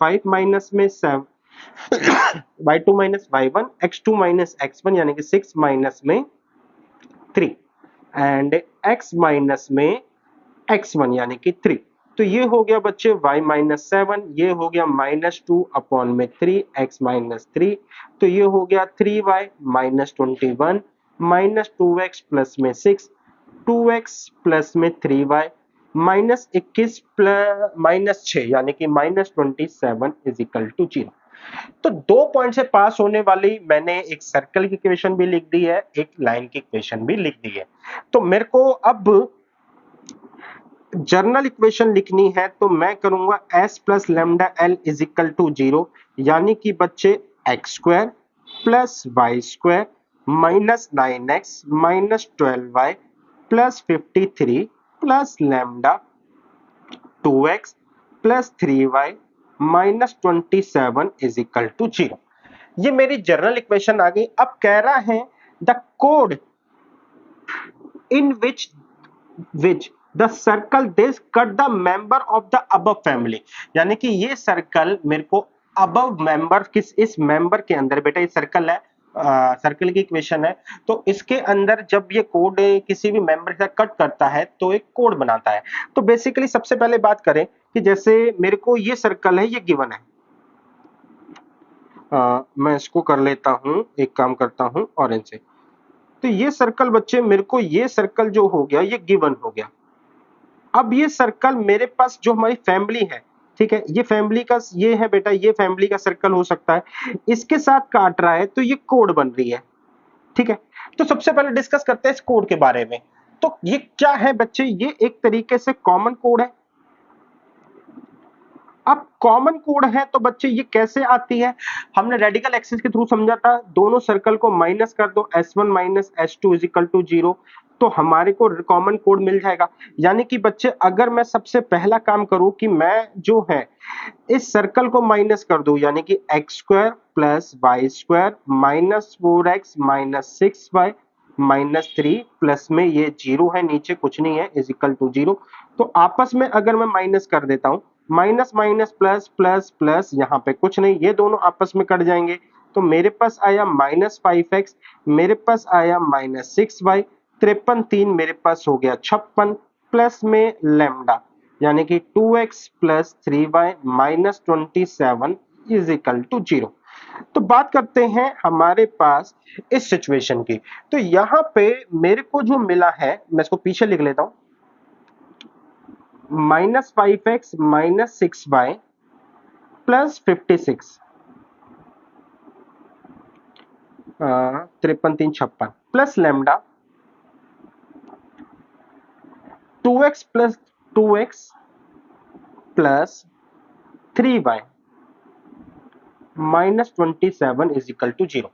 5 माइनस में 7 y2 minus y1 x2 minus x1 यानी कि 6 माइनस में 3 एंड x माइनस में x1 यानी कि 3। तो ये हो गया बच्चे y माइनस 7, ये हो गया -2 अपॉन में 3 x माइनस 3, तो ये हो गया 3y minus 21 minus 2x plus में 6 2x प्लस में 3y माइनस 21 प्लस माइनस 6 यानी कि -27 इज इक्वल टू 0। तो दो पॉइंट से पास होने वाली मैंने एक सर्कल की इक्वेशन भी लिख दी है, एक लाइन की इक्वेशन भी लिख दी है। तो मेरे को अब जर्नल इक्वेशन लिखनी है, तो मैं करूंगा s plus lambda l is equal to 0, यानी कि बच्चे x square plus y square minus 9x minus 12y plus 53 plus lambda 2x plus 3y minus 27 is equal to 0। ये मेरी जर्नल इक्वेशन आ गई। अब कह रहा है the code in which the circle this cut the member of the above family, यानी कि ये सर्कल मेरे को अबव मेंबर किस इस मेंबर के अंदर, बेटा ये सर्कल है, सर्कल की इक्वेशन है, तो इसके अंदर जब ये कोड किसी भी मेंबर के साथ कट करता है तो एक कोड बनाता है। तो बेसिकली सबसे पहले बात करें कि जैसे मेरे को ये सर्कल है, ये गिवन है, मैं इसको कर लेता हूं, एक काम करता हूं ऑरेंज से। तो ये सर्कल बच्चे मेरे को ये सर्कल जो हो गया ये गिवन हो गया। अब ये सर्कल मेरे पास जो हमारी फैमिली है, ठीक है, ये फैमिली का ये है बेटा, ये फैमिली का सर्कल हो सकता है, इसके साथ काट रहा है तो ये कोड बन रही है। ठीक है, तो सबसे पहले डिस्कस करते हैं इस कोड के बारे में। तो ये क्या है बच्चे, ये एक तरीके से कॉमन कोड है। अब कॉमन कोड है तो बच्चे ये कैसे आती है, हमने रेडिकल एक्सिस के थ्रू समझा था, दोनों सर्कल को माइनस कर दो, s1 minus s2 is equal to 0, तो हमारे को कॉमन कोड मिल जाएगा। यानी कि बच्चे अगर मैं सबसे पहला काम करूं कि मैं जो है इस सर्कल को माइनस कर दूं, यानी कि x square plus y square minus 4x minus 6y minus 3 plus में ये 0 है, नीचे कुछ नहीं है, इज इक्वल टू 0। तो आपस में अगर मैं माइनस कर देता हूं, minus minus plus plus plus, यहाँ पे कुछ नहीं, ये दोनों आपस में कट जाएंगे, तो मेरे पास आया माइनस 5x, मेरे पास आया माइनस 6y, 53 3 मेरे पास हो गया 56 प्लस में लैम्डा, यानी कि 2x plus 3y minus 27 is equal to 0। तो बात करते हैं हमारे पास इस सिचुएशन की। तो यहां पे मेरे को जो मिला है, मैं इसको पीछे लिख लेता हूं, minus 5x minus 6y plus 56, 53 3 56 plus lambda 2x plus 2x plus 3y minus 27 is equal to 0।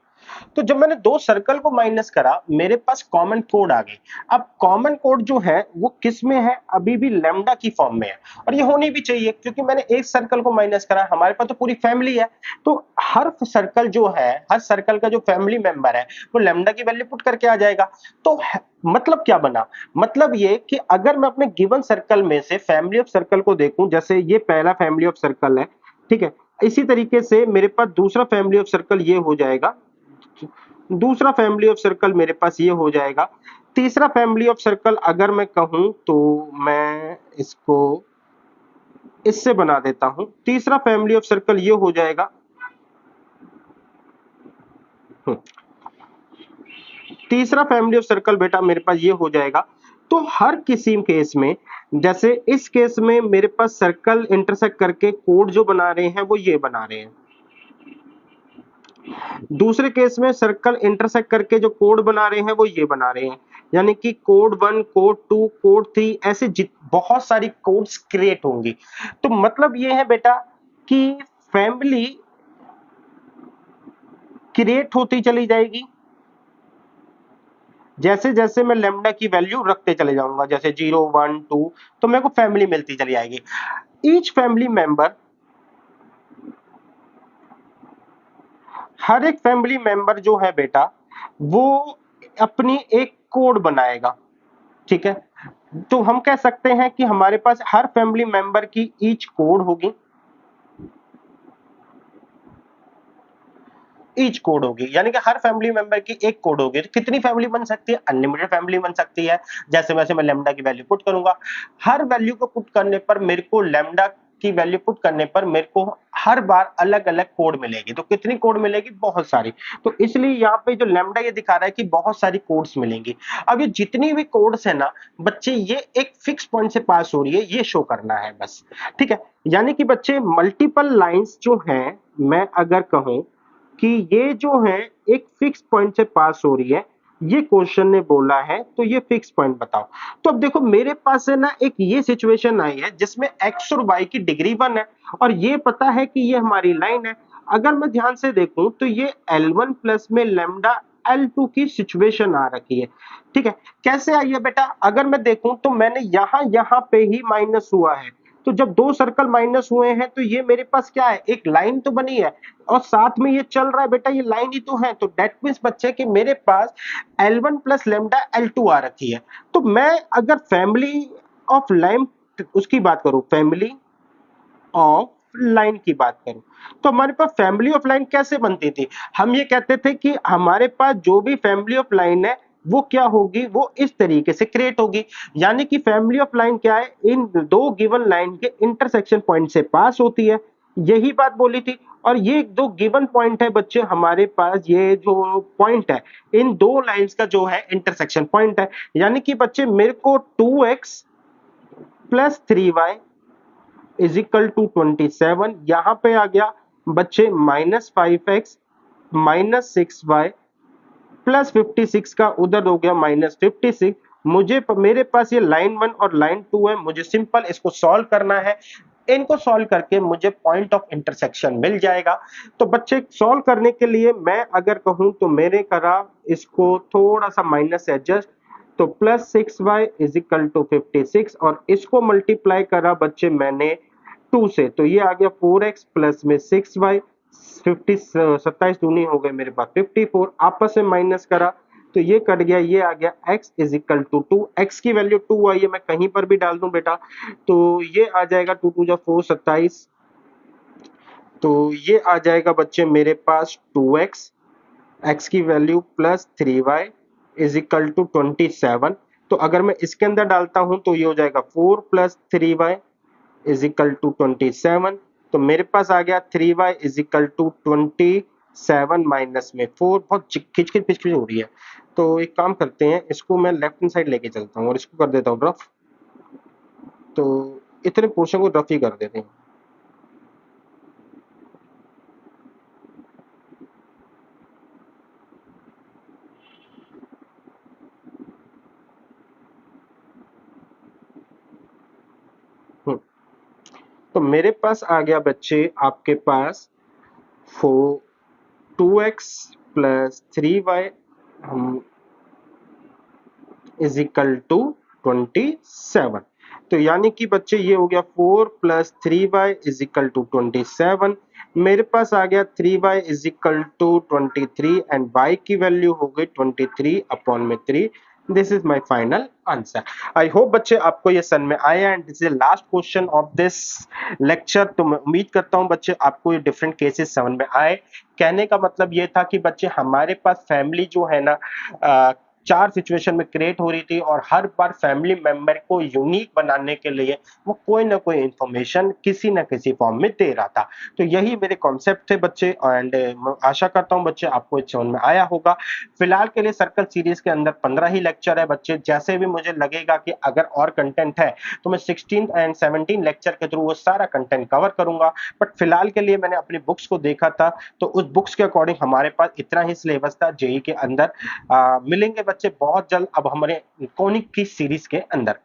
तो जब मैंने दो सर्कल को माइनस करा, मेरे पास कॉमन कोड आ गई। अब कॉमन कोड जो है वो किस में है, अभी भी लैम्डा की फॉर्म में है, और ये होनी भी चाहिए क्योंकि मैंने एक सर्कल को माइनस करा, हमारे पास तो पूरी फैमिली है। तो हर सर्कल जो है, हर सर्कल का जो फैमिली मेंबर है वो लैम्डा की वैल्यू पुट करके आ जाएगा। तो मतलब क्या बना, मतलब ये कि अगर मैं अपने गिवन सर्कल में से फैमिली ऑफ सर्कल को देखूं, जैसे ये पहला फैमिली ऑफ सर्कल है, ठीक है, इसी तरीके से मेरे पास दूसरा फैमिली ऑफ सर्कल ये हो जाएगा, दूसरा फैमिली ऑफ सर्कल मेरे पास ये हो जाएगा, तीसरा फैमिली ऑफ सर्कल अगर मैं कहूं तो मैं इसको इससे बना देता हूं, तीसरा फैमिली ऑफ सर्कल ये हो जाएगा, तीसरा फैमिली ऑफ सर्कल बेटा मेरे पास ये हो जाएगा। तो हर किसी केस में, जैसे इस केस में मेरे पास सर्कल इंटरसेक्ट करके कोड जो बना रहे हैं वो ये बना रहे हैं, दूसरे केस में सर्कल इंटरसेक्ट करके जो कोड बना रहे हैं वो ये बना रहे हैं, यानी कि कोड 1 कोड 2 कोड 3 ऐसे बहुत सारी कोड्स क्रिएट होंगी। तो मतलब ये है बेटा कि फैमिली क्रिएट होती चली जाएगी, जैसे जैसे मैं लेमडा की वैल्यू रखते चले जाऊंगा, जैसे 0 1 2, तो मेरे को फैमिली मिलती चली जाएगी। ईच फैमिली मेंबर, हर एक फैमिली मेंबर जो है बेटा वो अपनी एक कोड बनाएगा, ठीक है। तो हम कह सकते हैं कि हमारे पास हर फैमिली मेंबर की ईच कोड होगी, ईच कोड होगी, यानी कि हर फैमिली मेंबर की एक कोड होगी। तो कितनी फैमिली बन सकती है, अनलिमिटेड फैमिली बन सकती है। जैसे वैसे मैं लेमडा की वैल्यू पुट करूंगा, हर वैल्यू को पुट करने पर मेरे को लेमडा की वैल्यू पुट करने पर मेरे को हर बार अलग अलग कोड मिलेगी। तो कितनी कोड मिलेगी, बहुत सारी। तो इसलिए यहाँ पे जो लेमडा ये दिखा रहा है कि बहुत सारी कोड्स मिलेंगी। अब ये जितनी भी कोड्स है ना बच्चे, ये एक फिक्स पॉइंट से पास हो रही है, ये शो करना है बस, ठीक है। यानी कि बच्चे मल्टीपल लाइंस जो हैं, मैं अगर कहूं कि ये जो है एक फिक्स पॉइंट से पास हो रही है, ये क्वेश्चन ने बोला है, तो ये फिक्स पॉइंट बताओ। तो अब देखो मेरे पास है ना एक ये सिचुएशन आई है जिसमें x और y की डिग्री 1 है, और ये पता है कि ये हमारी लाइन है। अगर मैं ध्यान से देखूं तो ये L1 प्लस में लेमडा L2 की सिचुएशन आ रखी है, ठीक है। कैसे आई है बेटा, अगर मैं देखूं तो मैंने यहां पे ही माइनस हुआ है। तो जब दो सर्कल माइनस हुए हैं तो ये मेरे पास क्या है, एक लाइन तो बनी है, और साथ में ये चल रहा है बेटा, ये लाइन ही तो है। तो दैट मींस बच्चे कि मेरे पास L1 प्लस लेमडा L2 आ रखी है। तो मैं अगर फैमिली ऑफ लाइन उसकी बात करूं, फैमिली ऑफ लाइन की बात करूं, तो हमारे पास फैमिली ऑफ लाइन कैसे बनती थी, हम ये कहते थे कि हमारे पास जो भी फैमिली ऑफ लाइन है वो क्या होगी, वो इस तरीके से क्रिएट होगी। यानी कि फैमिली ऑफ लाइन क्या है, इन दो गिवन लाइन के इंटरसेक्शन पॉइंट से पास होती है, यही बात बोली थी। और ये दो गिवन पॉइंट है बच्चे हमारे पास, ये जो पॉइंट है इन दो लाइंस का जो है इंटरसेक्शन पॉइंट है। यानी कि बच्चे मेरे को 2x plus 3y is equal to 27। यहाँ पे आ गया बच्चे -5x -6y प्लस 56 का उधर हो गया -56। मेरे पास ये लाइन 1 और लाइन 2 है, मुझे सिंपल इसको सॉल्व करना है। इनको सॉल्व करके मुझे पॉइंट ऑफ इंटरसेक्शन मिल जाएगा। तो बच्चे सॉल्व करने के लिए मैं अगर कहूं तो मैंने करा इसको थोड़ा सा माइनस एडजस्ट, तो +6y इज इक्वल टू 56 और इसको मल्टीप्लाई करा बच्चे मैंने 2 से, तो ये आ गया 4x प्लस में 6y 50 27 दूनी हो गए मेरे पास 54, आपस में माइनस करा तो ये कट गया, ये आ गया x is equal to 2। x की वैल्यू 2 आई है, मैं कहीं पर भी डाल दूं बेटा तो ये आ जाएगा 2 2 जा 4 27, तो ये आ जाएगा बच्चे मेरे पास 2x, x की value plus 3y is equal to 27। तो अगर मैं इसके अंदर डालता हूं तो ये हो जाएगा 4 plus 3y is equal to 27। तो मेरे पास आ गया 3y is equal to 27 minus में 4। बहुत खिचखिच पिचखिच हो रही है, तो एक काम करते हैं, इसको मैं लेफ्ट हैंड साइड लेके चलता हूँ और इसको कर देता हूँ रफ। तो इतने पोर्शन को रफ ही कर देते हैं। हम्म, तो मेरे पास आ गया बच्चे आपके पास 2x plus 3y is equal to 27। तो यानी कि बच्चे ये हो गया 4 plus 3y is equal to 27। मेरे पास आ गया 3y is equal to 23 and y की वैल्यू हो गई 23 अपॉन में 3। This is my final answer. I hope बच्चे आपको ये समझ में आया and this is last question of this lecture. तो मैं उम्मीद करता हूँ बच्चे आपको ये डिफरेंट केसेस समझ में आए। कहने का मतलब ये था कि बच्चे हमारे पास फैमिली जो है ना चार सिचुएशन में क्रिएट हो रही थी और हर बार फैमिली मेंबर को यूनिक बनाने के लिए वो कोई ना कोई इंफॉर्मेशन किसी ना किसी फॉर्म में दे रहा था। तो यही मेरे कॉन्सेप्ट थे बच्चे एंड मैं आशा करता हूं बच्चे आपको समझ में आया होगा। फिलहाल के लिए सर्कल सीरीज के अंदर 15 ही लेक्चर है बच्चे, जैसे भी मुझे लगेगा कि अगर और कंटेंट है तो मैं 16 एंड 17 लेक्चर के थ्रू वो सारा कंटेंट कवर करूंगा। बट फिलहाल के लिए मैंने अपनी बुक्स को देखा था तो उस बुक्स के अकॉर्डिंग हमारे पास इतना ही सिलेबस था जेई के अंदर। मिलेंगे बच्चे बहुत जल्द अब हमारे कॉनिक की सीरीज के अंदर।